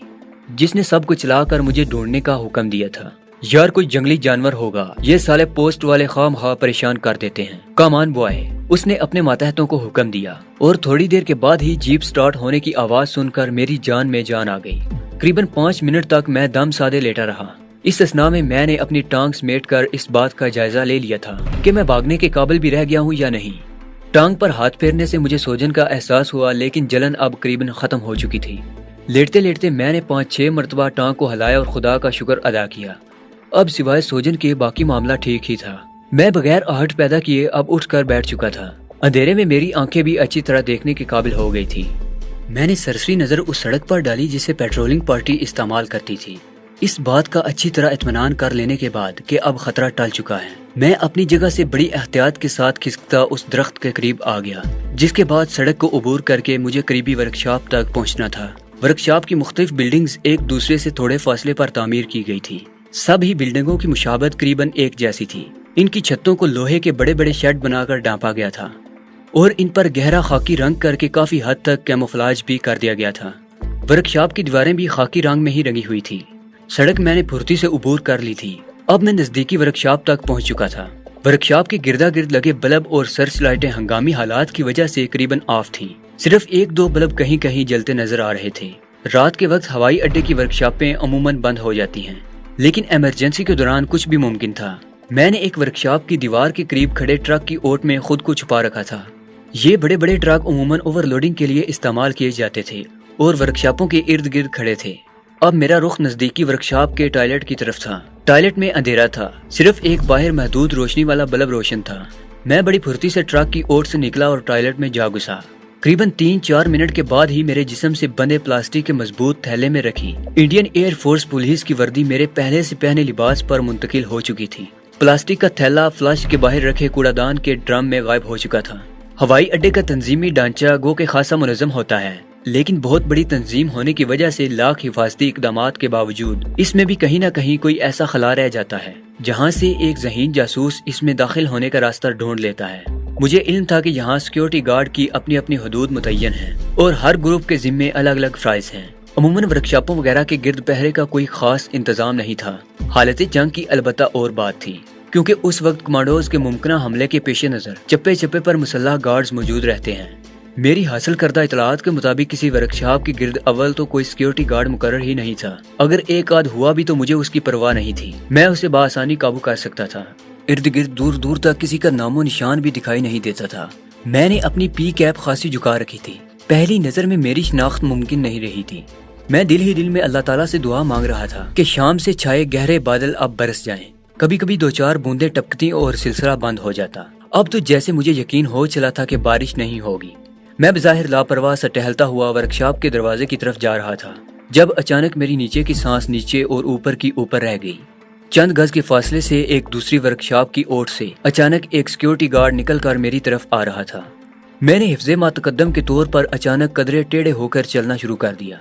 جس نے سب کو چلا کر مجھے ڈھونڈنے کا حکم دیا تھا۔ یار کوئی جنگلی جانور ہوگا، یہ سالے پوسٹ والے خام خواہ پریشان کر دیتے ہیں۔ کامان بوائے، اس نے اپنے ماتحتوں کو حکم دیا اور تھوڑی دیر کے بعد ہی جیپ سٹارٹ ہونے کی آواز سن کر میری جان میں جان آ گئی۔ تقریباً 5 منٹ تک میں دم سادے لیٹا رہا۔ اس اثناء میں نے اپنی ٹانگ سمیٹ کر اس بات کا جائزہ لے لیا تھا کہ میں بھاگنے کے قابل بھی رہ گیا ہوں یا نہیں۔ ٹانگ پر ہاتھ پھیرنے سے مجھے سوجن کا احساس ہوا، لیکن جلن اب قریباً ختم ہو چکی تھی۔ لیٹتے لیٹتے میں نے 5-6 مرتبہ ٹانگ کو ہلایا اور خدا کا شکر ادا کیا۔ اب سوائے سوجن کے باقی معاملہ ٹھیک ہی تھا۔ میں بغیر آہٹ پیدا کیے اب اٹھ کر بیٹھ چکا تھا۔ اندھیرے میں میری آنکھیں بھی اچھی طرح دیکھنے کے قابل ہو گئی تھی۔ میں نے سرسری نظر اس سڑک پر ڈالی جسے پیٹرولنگ پارٹی استعمال کرتی تھی۔ اس بات کا اچھی طرح اطمینان کر لینے کے بعد کہ اب خطرہ ٹل چکا ہے، میں اپنی جگہ سے بڑی احتیاط کے ساتھ کھسکتا اس درخت کے قریب آ گیا، جس کے بعد سڑک کو عبور کر کے مجھے قریبی ورکشاپ تک پہنچنا تھا۔ ورکشاپ کی مختلف بلڈنگز ایک دوسرے سے تھوڑے فاصلے پر تعمیر کی گئی تھی۔ سب ہی بلڈنگوں کی مشابہت قریباً ایک جیسی تھی۔ ان کی چھتوں کو لوہے کے بڑے بڑے شیڈ بنا کر ڈھانپا گیا تھا اور ان پر گہرا خاکی رنگ کر کے کافی حد تک کیموفلاج بھی کر دیا گیا تھا۔ ورکشاپ کی دیواریں بھی خاکی رنگ میں ہی رنگی ہوئی تھی۔ سڑک میں نے پھرتی سے عبور کر لی تھی۔ اب میں نزدیکی ورکشاپ تک پہنچ چکا تھا۔ ورکشاپ کے گردا گرد لگے بلب اور سرچ لائٹیں ہنگامی حالات کی وجہ سے قریباً آف تھیں۔ صرف 1-2 بلب کہیں کہیں جلتے نظر آ رہے تھے۔ رات کے وقت ہوائی اڈے کی ورکشاپیں عموماً بند ہو جاتی ہیں، لیکن ایمرجنسی کے دوران کچھ بھی ممکن تھا۔ میں نے ایک ورکشاپ کی دیوار کے قریب کھڑے ٹرک کی اوٹ میں خود کو چھپا رکھا تھا۔ یہ بڑے بڑے ٹرک عموماً اوور لوڈنگ کے لیے استعمال کیے جاتے تھے اور ورکشاپوں کے ارد گرد کھڑے تھے۔ اب میرا رخ نزدیکی ورکشاپ کے ٹوائلٹ کی طرف تھا۔ ٹوائلٹ میں اندھیرا تھا، صرف ایک باہر محدود روشنی والا بلب روشن تھا۔ میں بڑی پھرتی سے ٹرک کی اوٹ سے نکلا اور ٹوائلٹ میں جا گھسا۔ قریباً 3-4 منٹ کے بعد ہی میرے جسم سے بندے پلاسٹک کے مضبوط تھیلے میں رکھی انڈین ایئر فورس پولیس کی وردی میرے پہلے سے پہنے لباس پر منتقل ہو چکی تھی۔ پلاسٹک کا تھیلا فلش کے باہر رکھے کوڑا دان کے ڈرم میں غائب ہو چکا تھا۔ ہوائی اڈے کا تنظیمی ڈھانچہ گو کہ خاصا منظم ہوتا ہے، لیکن بہت بڑی تنظیم ہونے کی وجہ سے لاکھ حفاظتی اقدامات کے باوجود اس میں بھی کہیں نہ کہیں کوئی ایسا خلا رہ جاتا ہے جہاں سے ایک ذہین جاسوس اس میں داخل ہونے کا راستہ ڈھونڈ لیتا ہے۔ مجھے علم تھا کہ یہاں سیکیورٹی گارڈ کی اپنی اپنی حدود متعین ہیں اور ہر گروپ کے ذمے الگ الگ فرائض ہیں۔ عموماً ورکشاپوں وغیرہ کے گرد پہرے کا کوئی خاص انتظام نہیں تھا۔ حالت جنگ کی البتہ اور بات تھی، کیونکہ اس وقت کمانڈوز کے ممکنہ حملے کے پیش نظر چپے چپے پر مسلح گارڈز موجود رہتے ہیں۔ میری حاصل کردہ اطلاعات کے مطابق کسی ورکشاپ کے گرد اول تو کوئی سیکیورٹی گارڈ مقرر ہی نہیں تھا۔ اگر ایک آدھ ہوا بھی تو مجھے اس کی پرواہ نہیں تھی، میں اسے بآسانی قابو کر سکتا تھا۔ ارد گرد دور دور تک کسی کا نام و نشان بھی دکھائی نہیں دیتا تھا۔ میں نے اپنی پی کیپ خاصی جھکا رکھی تھی۔ پہلی نظر میں میری شناخت ممکن نہیں رہی تھی۔ میں دل ہی دل میں اللہ تعالیٰ سے دعا مانگ رہا تھا کہ شام سے چھائے گہرے بادل اب برس جائیں۔ کبھی کبھی 2-4 بوندیں ٹپکتی اور سلسلہ بند ہو جاتا۔ اب تو جیسے مجھے یقین ہو چلا تھا کہ بارش نہیں ہوگی۔ میں بظاہر لاپرواہ سا ٹہلتا ہوا ورکشاپ کے دروازے کی طرف جا رہا تھا جب اچانک میری نیچے کی سانس نیچے اور اوپر کی اوپر رہ گئی۔ چند گز کے فاصلے سے ایک دوسری ورکشاپ کی اوٹ سے اچانک ایک سیکیورٹی گارڈ نکل کر میری طرف آ رہا تھا۔ میں نے حفظ ماتقدم کے طور پر اچانک قدرے ٹیڑھے ہو کر چلنا شروع کر دیا۔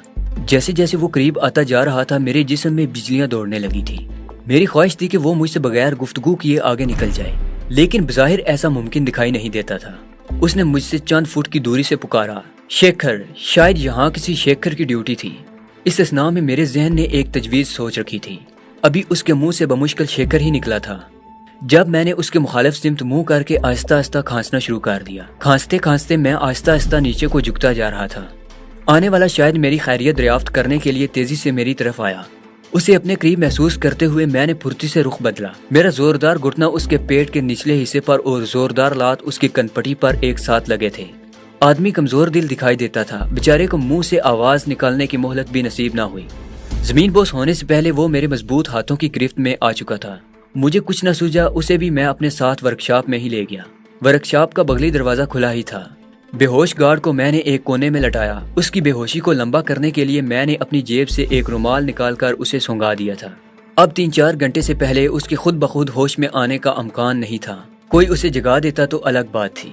جیسے جیسے وہ قریب آتا جا رہا تھا میرے جسم میں بجلیاں دوڑنے لگی تھی۔ میری خواہش تھی کہ وہ مجھ سے بغیر گفتگو کیے آگے نکل جائے، لیکن بظاہر ایسا ممکن دکھائی نہیں دیتا تھا۔ اس نے مجھ سے چند فٹ کی دوری سے پکارا، شیکھر۔ شاید یہاں کسی شیکھر کی ڈیوٹی تھی۔ اس اثناء میں میرے ذہن نے ایک تجویز سوچ رکھی تھی۔ ابھی اس کے منہ سے بمشکل شیکھر ہی نکلا تھا جب میں نے اس کے مخالف سمت منہ کر کے آہستہ آہستہ کھانسنا شروع کر دیا۔ کھانستے کھانستے میں آہستہ آہستہ نیچے کو جھکتا جا رہا تھا۔ آنے والا شاید میری خیریت دریافت کرنے کے لیے تیزی سے میری طرف آیا۔ اسے اپنے قریب محسوس کرتے ہوئے میں نے پھرتی سے رخ بدلا۔ میرا زوردار گھٹنا اس کے پیٹ کے نچلے حصے پر اور زوردار لات اس کی کنپٹی پر ایک ساتھ لگے تھے۔ آدمی کمزور دل دکھائی دیتا تھا۔ بیچارے کو منہ سے آواز نکالنے کی مہلت بھی نصیب نہ ہوئی۔ زمین بوس ہونے سے پہلے وہ میرے مضبوط ہاتھوں کی گرفت میں آ چکا تھا مجھے کچھ نہ سوجا، اسے بھی میں اپنے ساتھ ورکشاپ میں ہی لے گیا۔ ورکشاپ کا بغلی دروازہ کھلا ہی تھا۔ بے ہوش گارڈ کو میں نے ایک کونے میں لٹایا۔ اس کی بے ہوشی کو لمبا کرنے کے لیے میں نے اپنی جیب سے ایک رومال نکال کر اسے سونگا دیا تھا۔ اب 3-4 گھنٹے سے پہلے اس کے خود بخود ہوش میں آنے کا امکان نہیں تھا۔ کوئی اسے جگا دیتا تو الگ بات تھی۔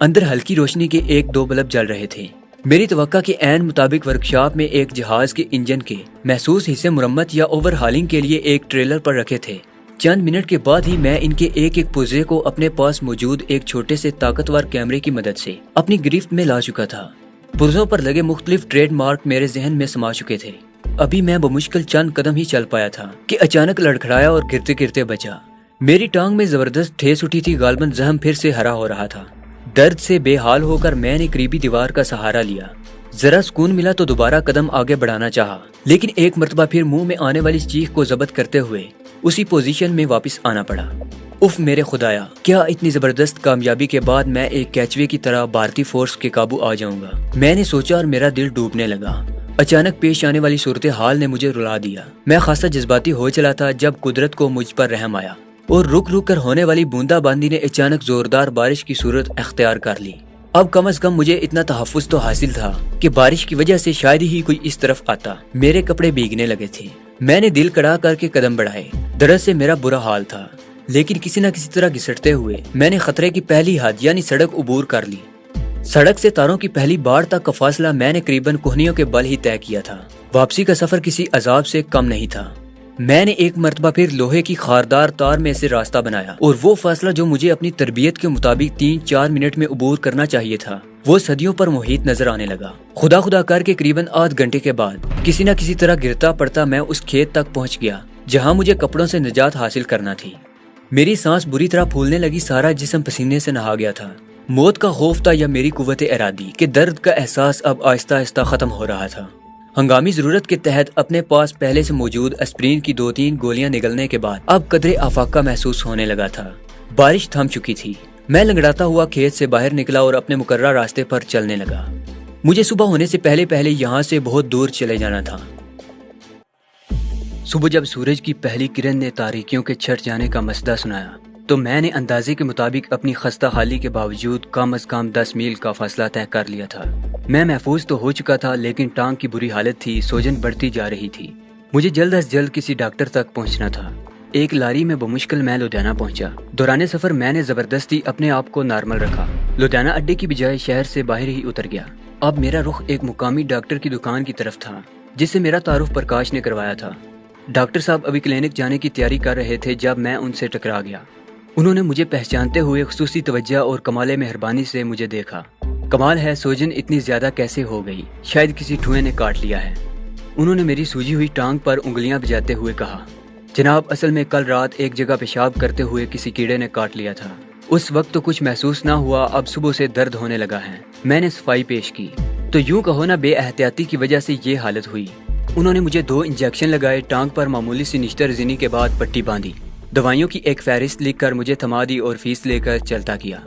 اندر ہلکی روشنی کے 1-2 بلب جل رہے تھے۔ میری توقع کے عین مطابق ورکشاپ میں ایک جہاز کے انجن کے محسوس حصے مرمت یا اوور ہالنگ کے لیے ایک ٹریلر پر رکھے تھے۔ چند منٹ کے بعد ہی میں ان کے ایک پرزے کو اپنے پاس موجود ایک چھوٹے سے طاقتور کیمرے کی مدد سے اپنی گرفت میں لا چکا تھا۔ پرزوں پر لگے مختلف ٹریڈ مارک میرے ذہن میں سما چکے تھے۔ ابھی میں بمشکل چند قدم ہی چل پایا تھا کہ اچانک لڑکھڑایا اور گرتے گرتے بچا۔ میری ٹانگ میں زبردست ٹھیس اٹھی تھی، غالباً زخم پھر سے ہرا ہو رہا تھا۔ درد سے بے حال ہو کر میں نے قریبی دیوار کا سہارا لیا۔ ذرا سکون ملا تو دوبارہ قدم آگے بڑھانا چاہا، لیکن ایک مرتبہ پھر منہ میں آنے والی چیخ کو ضبط کرتے ہوئے اسی پوزیشن میں واپس آنا پڑا۔ اف میرے خدایا، کیا اتنی زبردست کامیابی کے بعد میں ایک کیچوے کی طرح بھارتی فورس کے قابو آ جاؤں گا؟ میں نے سوچا اور میرا دل ڈوبنے لگا۔ اچانک پیش آنے والی صورتحال نے مجھے رلا دیا۔ میں خاصا جذباتی ہو چلا تھا جب قدرت کو مجھ پر رحم آیا اور رک رک کر ہونے والی بوندا باندی نے اچانک زوردار بارش کی صورت اختیار کر لی۔ اب کم از کم مجھے اتنا تحفظ تو حاصل تھا کہ بارش کی وجہ سے شاید ہی کوئی اس طرف آتا۔ میرے کپڑے بھیگنے لگے تھے۔ میں نے دل کڑا کر کے قدم بڑھائے۔ درد سے میرا برا حال تھا، لیکن کسی نہ کسی طرح گھسٹتے ہوئے میں نے خطرے کی پہلی حد یعنی سڑک عبور کر لی۔ سڑک سے تاروں کی پہلی باڑ تک کا فاصلہ میں نے قریباً کوہنیوں کے بل ہی طے کیا تھا۔ واپسی کا سفر کسی عذاب سے کم نہیں تھا۔ میں نے ایک مرتبہ پھر لوہے کی خاردار تار میں سے راستہ بنایا اور وہ فاصلہ جو مجھے اپنی تربیت کے مطابق 3-4 منٹ میں عبور کرنا چاہیے تھا وہ صدیوں پر محیط نظر آنے لگا۔ خدا خدا کر کے قریباً آدھ گھنٹے کے بعد کسی نہ کسی طرح گرتا پڑتا میں اس کھیت تک پہنچ گیا جہاں مجھے کپڑوں سے نجات حاصل کرنا تھی۔ میری سانس بری طرح پھولنے لگی، سارا جسم پسینے سے نہا گیا تھا۔ موت کا خوف تھا یا میری قوت ارادی کہ درد کا احساس اب آہستہ آہستہ ختم ہو رہا تھا۔ ہنگامی ضرورت کے تحت اپنے پاس پہلے سے موجود اسپرین کی 2-3 گولیاں نگلنے کے بعد اب قدرے آفاقہ محسوس ہونے لگا تھا۔ بارش تھم چکی تھی۔ میں لنگڑاتا ہوا کھیت سے باہر نکلا اور اپنے مقررہ راستے پر چلنے لگا۔ مجھے صبح ہونے سے پہلے یہاں سے بہت دور چلے جانا تھا۔ صبح جب سورج کی پہلی کرن نے تاریکیوں کے چھٹ جانے کا مسئلہ سنایا تو میں نے اندازے کے مطابق اپنی خستہ حالی کے باوجود کم از کم 10 میل کا فاصلہ طے کر لیا تھا۔ میں محفوظ تو ہو چکا تھا، لیکن ٹانگ کی بری حالت تھی، سوجن بڑھتی جا رہی تھی۔ مجھے جلد از جلد کسی ڈاکٹر تک پہنچنا تھا۔ ایک لاری میں بمشکل میں لدھیانہ پہنچا۔ دوران سفر میں نے زبردستی اپنے آپ کو نارمل رکھا۔ لدھیانہ اڈے کی بجائے شہر سے باہر ہی اتر گیا۔ اب میرا رخ ایک مقامی ڈاکٹر کی دکان کی طرف تھا جس سے میرا تعارف پرکاش نے کروایا تھا۔ ڈاکٹر صاحب ابھی کلینک جانے کی تیاری کر رہے تھے جب میں ان سے ٹکرا گیا۔ انہوں نے مجھے پہچانتے ہوئے خصوصی توجہ اور کمال مہربانی سے مجھے دیکھا۔ کمال ہے، سوجن اتنی زیادہ کیسے ہو گئی؟ شاید کسی ٹھوئے نے کاٹ لیا ہے۔ انہوں نے میری سوجی ہوئی ٹانگ پر انگلیاں بجاتے ہوئے کہا، جناب اصل میں کل رات ایک جگہ پیشاب کرتے ہوئے کسی کیڑے نے کاٹ لیا تھا۔ اس وقت تو کچھ محسوس نہ ہوا، اب صبح سے درد ہونے لگا ہے۔ میں نے صفائی پیش کی، تو یوں کہو نا بے احتیاطی کی وجہ سے یہ حالت ہوئی۔ انہوں نے مجھے 2 انجیکشن لگائے، ٹانگ پر معمولی سی نشتر زنی کے بعد پٹی باندھی، دوائیوں کی ایک فہرست لکھ کر مجھے تھما دی اور فیس لے کر چلتا کیا۔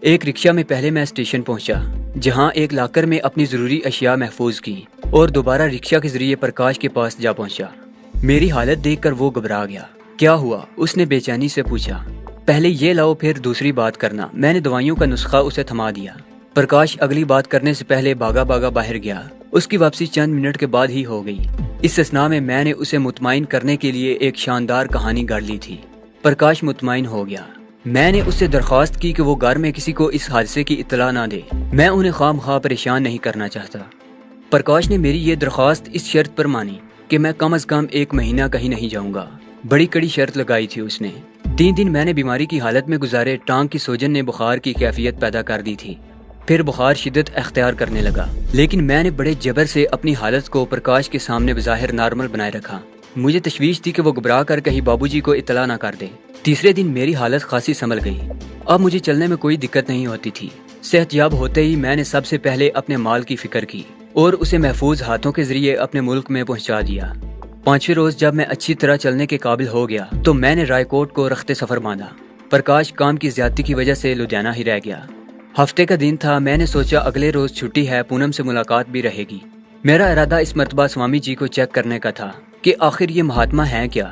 ایک رکشہ میں پہلے میں اسٹیشن پہنچا جہاں ایک لاکر میں اپنی ضروری اشیاء محفوظ کی اور دوبارہ رکشہ کے ذریعے پرکاش کے پاس جا پہنچا۔ میری حالت دیکھ کر وہ گھبرا گیا۔ کیا ہوا؟ اس نے بے چینی سے پوچھا۔ پہلے یہ لاؤ پھر دوسری بات کرنا۔ میں نے دوائیوں کا نسخہ اسے تھما دیا۔ پرکاش اگلی بات کرنے سے پہلے بھاگا باہر گیا۔ اس کی واپسی چند منٹ کے بعد ہی ہو گئی۔ اس اثناء میں نے اسے مطمئن کرنے کے لیے ایک شاندار کہانی گڑھ لی تھی۔ پرکاش مطمئن ہو گیا۔ میں نے اس سے درخواست کی کہ وہ گھر میں کسی کو اس حادثے کی اطلاع نہ دے، میں انہیں خام خواہ پریشان نہیں کرنا چاہتا۔ پرکاش نے میری یہ درخواست اس شرط پر مانی کہ میں کم از کم 1 مہینہ کہیں نہیں جاؤں گا۔ بڑی کڑی شرط لگائی تھی اس نے۔ 3 دن میں نے بیماری کی حالت میں گزارے۔ ٹانگ کی سوجن نے بخار کی کیفیت پیدا کر دی تھی، پھر بخار شدت اختیار کرنے لگا، لیکن میں نے بڑے جبر سے اپنی حالت کو پرکاش کے سامنے بظاہر نارمل بنائے رکھا۔ مجھے تشویش تھی کہ وہ گھبرا کر کہیں بابو جی کو اطلاع نہ کر دے۔ تیسرے دن میری حالت خاصی سنبھل گئی۔ اب مجھے چلنے میں کوئی دقت نہیں ہوتی تھی۔ صحت یاب ہوتے ہی میں نے سب سے پہلے اپنے مال کی فکر کی اور اسے محفوظ ہاتھوں کے ذریعے اپنے ملک میں پہنچا دیا۔ 5ویں روز جب میں اچھی طرح چلنے کے قابل ہو گیا تو میں نے رائے کوٹ کو رخت سفر باندھا۔ پرکاش کام کی زیادتی کی وجہ سے لدھیانہ ہی رہ گیا۔ ہفتے کا دن تھا۔ میں نے سوچا اگلے روز چھٹی ہے، پونم سے ملاقات بھی رہے گی۔ میرا ارادہ اس مرتبہ سوامی جی کو چیک کرنے کا تھا کہ آخر یہ مہاتما ہیں کیا۔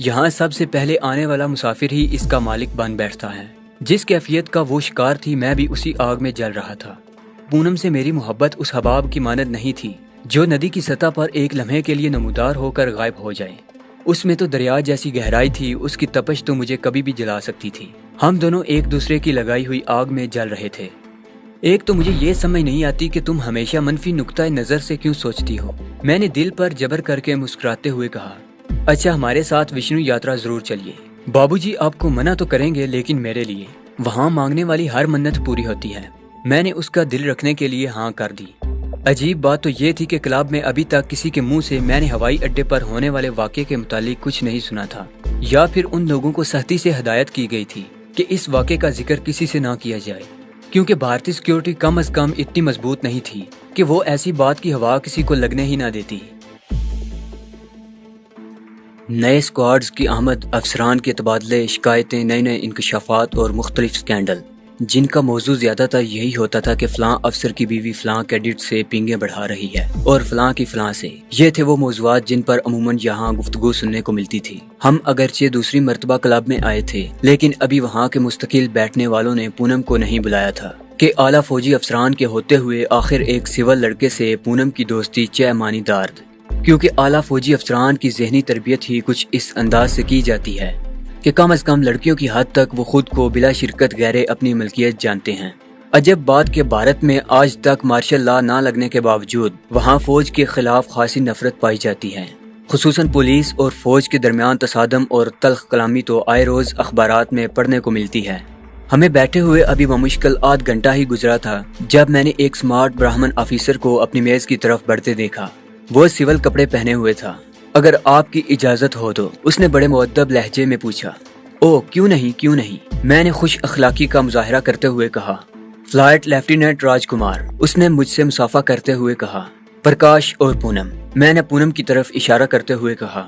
یہاں سب سے پہلے آنے والا مسافر ہی اس کا مالک بن بیٹھتا ہے۔ جس کیفیت کا وہ شکار تھی، میں بھی اسی آگ میں جل رہا تھا۔ پونم سے میری محبت اس حباب کی مانند نہیں تھی جو ندی کی سطح پر ایک لمحے کے لیے نمودار ہو کر غائب ہو جائے۔ اس میں تو دریا جیسی گہرائی تھی، اس کی تپش تو مجھے کبھی بھی جلا سکتی تھی۔ ہم دونوں ایک دوسرے کی لگائی ہوئی آگ میں جل رہے تھے۔ ایک تو مجھے یہ سمجھ نہیں آتی کہ تم ہمیشہ منفی نقطۂ نظر سے کیوں سوچتی ہو۔ میں نے دل پر جبر کر کے مسکراتے ہوئے کہا، اچھا ہمارے ساتھ وشنو یاترا ضرور چلیے۔ بابو جی آپ کو منع تو کریں گے، لیکن میرے لیے وہاں مانگنے والی ہر منت پوری ہوتی ہے۔ میں نے اس کا دل رکھنے کے لیے ہاں کر دی۔ عجیب بات تو یہ تھی کہ کلب میں ابھی تک کسی کے منہ سے میں نے ہوائی اڈے پر ہونے والے واقعے کے متعلق کچھ نہیں سنا تھا، یا پھر ان لوگوں کو سختی سے ہدایت کی گئی تھی کہ اس واقعے کا ذکر کسی سے نہ کیا جائے، کیونکہ بھارتی سیکیورٹی کم از کم اتنی مضبوط نہیں تھی کہ وہ ایسی بات کی ہوا کسی کو لگنے ہی نہ دیتی۔ نئے سکواڈز کی آمد، افسران کے تبادلے، شکایتیں، نئے نئے انکشافات اور مختلف سکینڈل، جن کا موضوع زیادہ تر یہی ہوتا تھا کہ فلاں افسر کی بیوی فلاں کیڈٹ سے پینگیں بڑھا رہی ہے اور فلاں کی فلاں سے۔ یہ تھے وہ موضوعات جن پر عموماً یہاں گفتگو سننے کو ملتی تھی۔ ہم اگرچہ دوسری مرتبہ کلب میں آئے تھے، لیکن ابھی وہاں کے مستقل بیٹھنے والوں نے پونم کو نہیں بلایا تھا کہ اعلیٰ فوجی افسران کے ہوتے ہوئے آخر ایک سول لڑکے سے پونم کی دوستی چہ مانی دارد، کیونکہ اعلیٰ فوجی افسران کی ذہنی تربیت ہی کچھ اس انداز سے کی جاتی ہے کہ کم از کم لڑکیوں کی حد تک وہ خود کو بلا شرکت غیرے اپنی ملکیت جانتے ہیں۔ عجب بات کہ بھارت میں آج تک مارشل لا نہ لگنے کے باوجود وہاں فوج کے خلاف خاصی نفرت پائی جاتی ہے، خصوصاً پولیس اور فوج کے درمیان تصادم اور تلخ کلامی تو آئے روز اخبارات میں پڑھنے کو ملتی ہے۔ ہمیں بیٹھے ہوئے ابھی بمشکل آدھ گھنٹہ ہی گزرا تھا جب میں نے ایک سمارٹ برہمن آفیسر کو اپنی میز کی طرف بڑھتے دیکھا۔ وہ سول کپڑے پہنے ہوئے تھا۔ اگر آپ کی اجازت ہو تو، اس نے بڑے مؤدب لہجے میں پوچھا۔ او کیوں نہیں، میں نے خوش اخلاقی کا مظاہرہ کرتے ہوئے کہا۔ فلائٹ لیفٹیننٹ راج کمار، اس نے مجھ سے مصافحہ کرتے ہوئے کہا۔ پرکاش اور پونم، میں نے پونم کی طرف اشارہ کرتے ہوئے کہا۔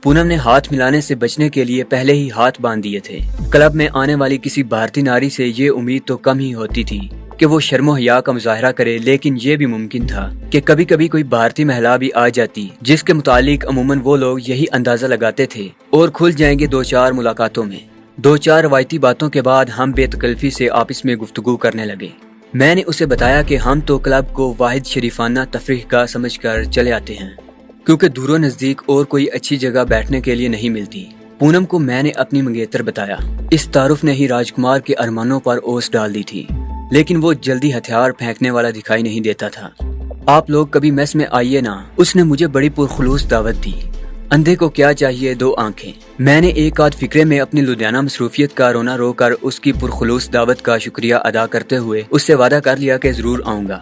پونم نے ہاتھ ملانے سے بچنے کے لیے پہلے ہی ہاتھ باندھ دیے تھے۔ کلب میں آنے والی کسی بھارتی ناری سے یہ امید تو کم ہی ہوتی تھی کہ وہ شرم و حیا کا مظاہرہ کرے، لیکن یہ بھی ممکن تھا کہ کبھی کبھی کوئی بھارتی مہلا بھی آ جاتی جس کے متعلق عموماً وہ لوگ یہی اندازہ لگاتے تھے اور کھل جائیں گے دو چار ملاقاتوں میں۔ دو چار روایتی باتوں کے بعد ہم بے تکلفی سے آپس میں گفتگو کرنے لگے۔ میں نے اسے بتایا کہ ہم تو کلب کو واحد شریفانہ تفریح کا سمجھ کر چلے آتے ہیں، کیونکہ دور و نزدیک اور کوئی اچھی جگہ بیٹھنے کے لیے نہیں ملتی۔ پونم کو میں نے اپنی منگیتر بتایا۔ اس تعارف نے ہی راج کمار کے ارمانوں پر اوس ڈال دی تھی، لیکن وہ جلدی ہتھیار پھینکنے والا دکھائی نہیں دیتا تھا۔ آپ لوگ کبھی میس میں آئیے نا، اس نے مجھے بڑی پرخلوص دعوت دی۔ اندھے کو کیا چاہیے، دو آنکھیں۔ میں نے ایک آدھ فکرے میں اپنی لدھیانہ مصروفیت کا رونا رو کر اس کی پرخلوص دعوت کا شکریہ ادا کرتے ہوئے اس سے وعدہ کر لیا کہ ضرور آؤں گا۔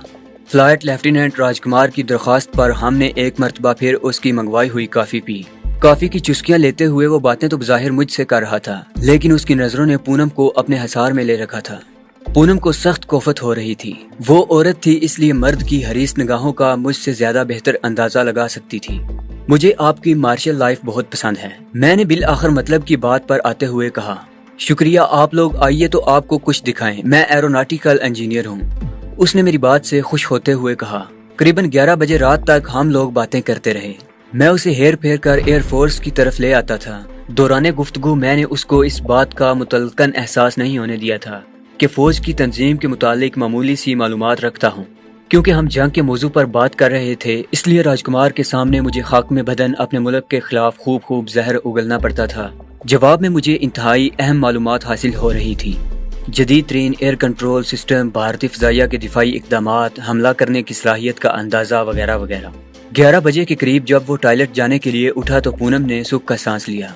فلائٹ لیفٹیننٹ راج کمار کی درخواست پر ہم نے ایک مرتبہ پھر اس کی منگوائی ہوئی کافی پی۔ کافی کی چسکیاں لیتے ہوئے وہ باتیں تو بظاہر مجھ سے کر رہا تھا، لیکن اس کی نظروں نے پونم کو اپنے حصار میں لے رکھا تھا۔ پونم کو سخت کوفت ہو رہی تھی۔ وہ عورت تھی، اس لیے مرد کی حریص نگاہوں کا مجھ سے زیادہ بہتر اندازہ لگا سکتی تھی۔ مجھے آپ کی مارشل لائف بہت پسند ہے، میں نے بالآخر مطلب کی بات پر آتے ہوئے کہا۔ شکریہ، آپ لوگ آئیے تو آپ کو کچھ دکھائیں، میں ایروناٹیکل انجینئر ہوں، اس نے میری بات سے خوش ہوتے ہوئے کہا۔ قریباً 11 بجے رات تک ہم لوگ باتیں کرتے رہے۔ میں اسے ہیر پھیر کر ایئر فورس کی طرف لے آتا تھا۔ دوران گفتگو میں نے اس کو اس بات کا متلقن احساس نہیں ہونے دیا تھا کہ فوج کی تنظیم کے متعلق معمولی سی معلومات رکھتا ہوں۔ کیونکہ ہم جنگ کے موضوع پر بات کر رہے تھے، اس لیے راج کمار کے سامنے مجھے خاک میں بدن اپنے ملک کے خلاف خوب زہر اگلنا پڑتا تھا۔ جواب میں مجھے انتہائی اہم معلومات حاصل ہو رہی تھی۔ جدید ترین ایئر کنٹرول سسٹم، بھارتی فضائیہ کے دفاعی اقدامات، حملہ کرنے کی صلاحیت کا اندازہ وغیرہ وغیرہ۔ 11 بجے کے قریب جب وہ ٹوائلٹ جانے کے لیے اٹھا تو پونم نے سکھ کا سانس لیا۔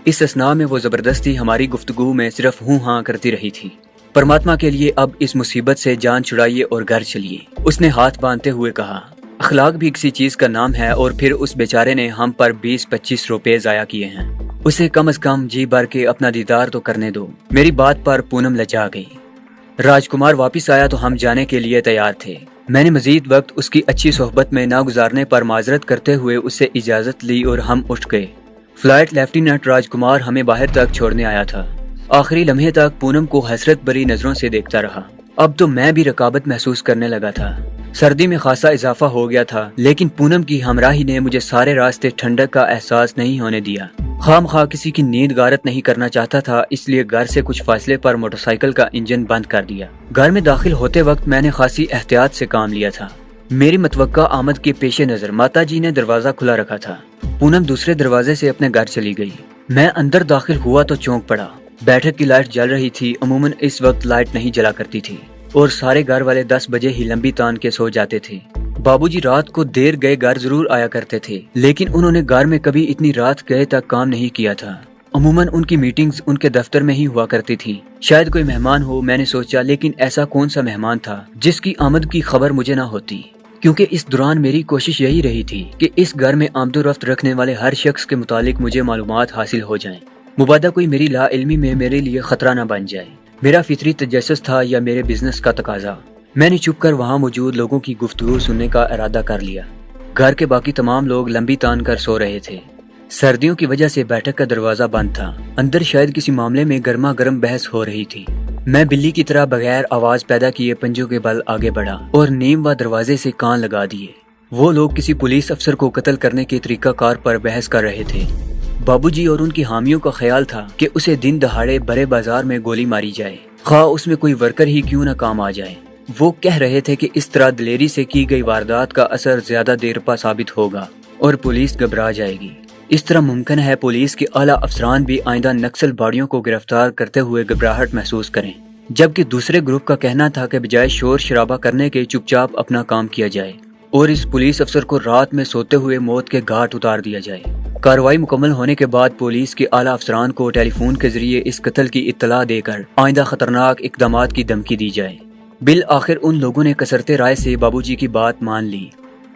اس اثناء میں وہ زبردستی ہماری گفتگو میں صرف ہوں ہاں کرتی رہی تھی۔ پرماتما کے لیے اب اس مصیبت سے جان چھڑائیے اور گھر چلیے، اس نے ہاتھ باندھتے ہوئے کہا۔ اخلاق بھی کسی چیز کا نام ہے، اور پھر اس بیچارے نے ہم پر 20-25 روپے ضائع کیے ہیں۔ اسے کم از کم جی بھر کے اپنا دیدار تو کرنے دو۔ میری بات پر پونم لجا گئی۔ راج کمار واپس آیا تو ہم جانے کے لیے تیار تھے۔ میں نے مزید وقت اس کی اچھی صحبت میں نہ گزارنے پر معذرت کرتے ہوئے اس سے اجازت لی اور ہم اٹھ گئے۔ فلائٹ لیفٹیننٹ راج کمار ہمیں باہر تک چھوڑنے آیا تھا۔ آخری لمحے تک پونم کو حسرت بری نظروں سے دیکھتا رہا۔ اب تو میں بھی رقابت محسوس کرنے لگا تھا۔ سردی میں خاصا اضافہ ہو گیا تھا، لیکن پونم کی ہمراہی نے مجھے سارے راستے ٹھنڈک کا احساس نہیں ہونے دیا۔ خام خواہ کسی کی نیند غارت نہیں کرنا چاہتا تھا، اس لیے گھر سے کچھ فاصلے پر موٹر سائیکل کا انجن بند کر دیا۔ گھر میں داخل ہوتے وقت میں نے خاصی احتیاط سے کام لیا تھا۔ میری متوقع آمد کے پیش نظر ماتا جی نے دروازہ کھلا رکھا تھا۔ پونم دوسرے دروازے سے اپنے گھر چلی گئی۔ میں اندر داخل ہوا تو چونک پڑا۔ بیٹھک کی لائٹ جل رہی تھی۔ عموماً اس وقت لائٹ نہیں جلا کرتی تھی اور سارے گھر والے 10 بجے ہی لمبی تان کے سو جاتے تھے۔ بابو جی رات کو دیر گئے گھر ضرور آیا کرتے تھے، لیکن انہوں نے گھر میں کبھی اتنی رات گئے تک کام نہیں کیا تھا۔ عموماً ان کی میٹنگز ان کے دفتر میں ہی ہوا کرتی تھی۔ شاید کوئی مہمان ہو، میں نے سوچا، لیکن ایسا کون سا مہمان تھا جس کی آمد کی خبر مجھے نہ ہوتی، کیونکہ اس دوران میری کوشش یہی رہی تھی کہ اس گھر میں آمد و رفت رکھنے والے ہر شخص کے متعلق مجھے معلومات حاصل ہو جائیں، مبادہ کوئی میری لا علمی میں میرے لیے خطرہ نہ بن جائے۔ میرا فطری تجسس تھا یا میرے بزنس کا تقاضا، میں نے چھپ کر وہاں موجود لوگوں کی گفتگو سننے کا ارادہ کر لیا۔ گھر کے باقی تمام لوگ لمبی تان کر سو رہے تھے۔ سردیوں کی وجہ سے بیٹھک کا دروازہ بند تھا۔ اندر شاید کسی معاملے میں گرما گرم بحث ہو رہی تھی۔ میں بلی کی طرح بغیر آواز پیدا کیے پنجوں کے بل آگے بڑھا اور نیم و دروازے سے کان لگا دیے۔ وہ لوگ کسی پولیس افسر کو قتل کرنے کے طریقہ کار پر بحث کر رہے تھے۔ بابو جی اور ان کی حامیوں کا خیال تھا کہ اسے دن دہاڑے بڑے بازار میں گولی ماری جائے، خواہ اس میں کوئی ورکر ہی کیوں نہ کام آ جائے۔ وہ کہہ رہے تھے کہ اس طرح دلیری سے کی گئی واردات کا اثر زیادہ دیر پا ثابت ہوگا اور پولیس گھبرا جائے گی۔ اس طرح ممکن ہے پولیس کے اعلیٰ افسران بھی آئندہ نکسل باڑیوں کو گرفتار کرتے ہوئے گھبراہٹ محسوس کریں، جبکہ دوسرے گروپ کا کہنا تھا کہ بجائے شور شرابہ کرنے کے چپ چاپ اپنا کام کیا جائے اور اس پولیس افسر کو رات میں سوتے ہوئے موت کے گھاٹ اتار دیا جائے۔ کارروائی مکمل ہونے کے بعد پولیس کے اعلیٰ افسران کو ٹیلی فون کے ذریعے اس قتل کی اطلاع دے کر آئندہ خطرناک اقدامات کی دھمکی دی جائے۔ بالآخر ان لوگوں نے کثرت رائے سے بابو جی کی بات مان لی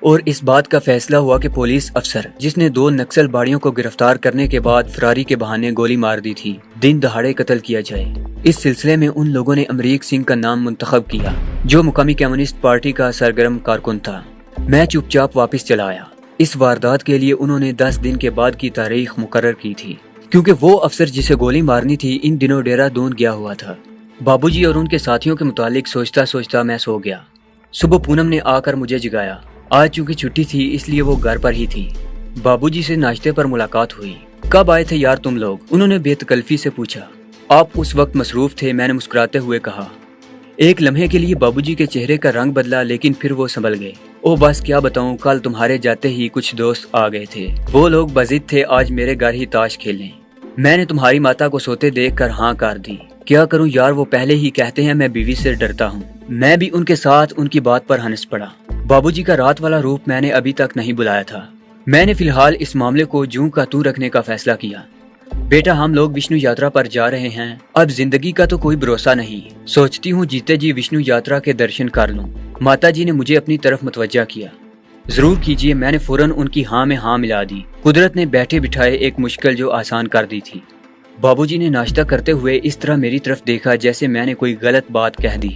اور اس بات کا فیصلہ ہوا کہ پولیس افسر جس نے 2 نکسل باڑیوں کو گرفتار کرنے کے بعد فراری کے بہانے گولی مار دی تھی، دن دہاڑے قتل کیا جائے۔ اس سلسلے میں ان لوگوں نے امریک سنگھ کا نام منتخب کیا، جو مقامی کمیونسٹ پارٹی کا سرگرم کارکن تھا۔ میں چپ چاپ واپس چلا آیا۔ اس واردات کے لیے انہوں نے 10 دن کے بعد کی تاریخ مقرر کی تھی، کیونکہ وہ افسر جسے گولی مارنی تھی ان دنوں ڈیرہ دون گیا ہوا تھا۔ بابو جی اور ان کے ساتھیوں کے متعلق سوچتا سوچتا میں سو گیا۔ صبح پونم نے آ کر مجھے جگایا۔ آج چونکہ چھٹی تھی اس لیے وہ گھر پر ہی تھی۔ بابو جی سے ناشتے پر ملاقات ہوئی۔ کب آئے تھے یار تم لوگ؟ انہوں نے بے تکلفی سے پوچھا۔ آپ اس وقت مصروف تھے، میں نے مسکراتے ہوئے کہا۔ ایک لمحے کے لیے بابو جی کے چہرے کا رنگ بدلا، لیکن پھر وہ سنبھل گئے۔ او بس کیا بتاؤں، کل تمہارے جاتے ہی کچھ دوست آ گئے تھے، وہ لوگ بضد تھے آج میرے گھر ہی تاش کھیلیں۔ میں نے تمہاری ماتا کو سوتے دیکھ کر ہاں کر دی۔ کیا کروں یار، وہ پہلے ہی کہتے ہیں میں بیوی سے ڈرتا ہوں۔ میں بھی ان کے ساتھ ان کی بات پر ہنس پڑا۔ بابو جی کا رات والا روپ میں نے ابھی تک نہیں بلایا تھا۔ میں نے فی الحال اس معاملے کو جوں کا توں رکھنے کا فیصلہ کیا۔ بیٹا ہم لوگ وشنو یاترا پر جا رہے ہیں، اب زندگی کا تو کوئی بھروسہ نہیں، سوچتی ہوں جیتے جی وشنو یاترا کے درشن کر لوں۔ ماتا جی نے مجھے اپنی طرف متوجہ کیا۔ ضرور کیجیے، میں نے فوراً ان کی ہاں میں ہاں ملا دی۔ قدرت نے بیٹھے بٹھائے ایک مشکل جو آسان کر دی تھی۔ بابو جی نے ناشتہ کرتے ہوئے اس طرح میری طرف دیکھا جیسے میں نے کوئی غلط بات کہہ دی۔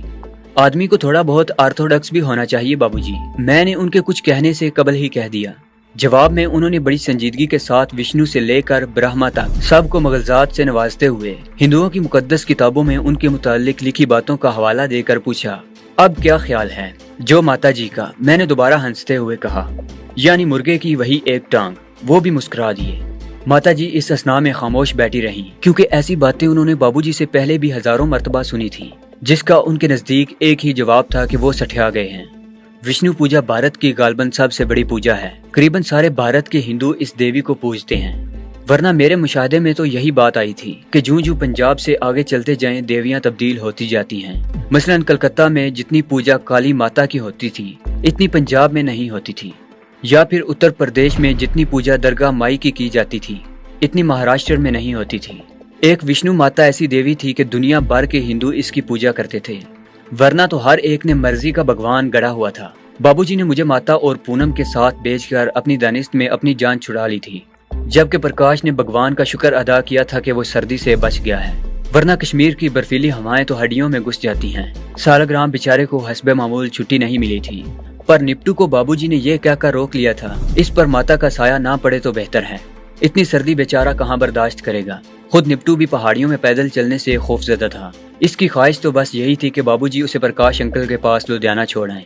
آدمی کو تھوڑا بہت آرتھوڈکس بھی ہونا چاہیے بابو جی، میں نے ان کے کچھ کہنے سے قبل ہی کہہ دیا۔ جواب میں انہوں نے بڑی سنجیدگی کے ساتھ وشنو سے لے کر برہما تک سب کو مغلزات سے نوازتے ہوئے ہندوؤں کی مقدس کتابوں میں ان کے متعلق لکھی باتوں کا حوالہ دے کر پوچھا، اب کیا خیال ہے؟ جو ماتا جی کا، میں نے دوبارہ ہنستے ہوئے کہا، یعنی مرغے کی وہی ایک ٹانگ۔ وہ بھی مسکرا دیے۔ ماتا جی اس اثنا میں خاموش بیٹھی رہیں، کیونکہ ایسی باتیں انہوں نے بابو جی سے پہلے بھی ہزاروں مرتبہ سنی تھی، جس کا ان کے نزدیک ایک ہی جواب تھا کہ وہ سٹھیا گئے ہیں۔ وشنو پوجا بھارت کی غالباً سب سے بڑی پوجا ہے، قریباً سارے بھارت کے ہندو اس دیوی کو پوجتے ہیں، ورنہ میرے مشاہدے میں تو یہی بات آئی تھی کہ جوں جوں پنجاب سے آگے چلتے جائیں دیویاں تبدیل ہوتی جاتی ہیں۔ مثلاً کلکتہ میں جتنی پوجا کالی ماتا کی ہوتی تھی اتنی پنجاب میں نہیں ہوتی تھی، یا پھر اتر پردیش میں جتنی پوجا درگاہ مائی کی جاتی تھی اتنی مہاراشٹر میں نہیں ہوتی تھی۔ ایک وشنو ماتا ایسی دیوی تھی کہ دنیا بھر کے ہندو اس کی پوجا کرتے تھے، ورنہ تو ہر ایک نے مرضی کا بھگوان گڑا ہوا تھا۔ بابو جی نے مجھے ماتا اور پونم کے ساتھ بیچ کر اپنی دانست میں اپنی جان چھڑا لی تھی، جبکہ پرکاش نے بھگوان کا شکر ادا کیا تھا کہ وہ سردی سے بچ گیا ہے، ورنہ کشمیر کی برفیلی ہوائیں تو ہڈیوں میں گھس جاتی ہیں۔ سالگرام بیچارے کو حسب معمول چھٹی نہیں ملی تھی، پر نپٹو کو بابو جی نے یہ کہہ کر روک لیا تھا، اس پر ماتا کا سایہ نہ پڑے تو بہتر ہے، اتنی سردی بیچارہ کہاں برداشت کرے گا۔ خود نپٹو بھی پہاڑیوں میں پیدل چلنے سے خوف زدہ تھا، اس کی خواہش تو بس یہی تھی کہ بابو جی اسے پرکاش انکل کے پاس لدھیانہ چھوڑ آئیں۔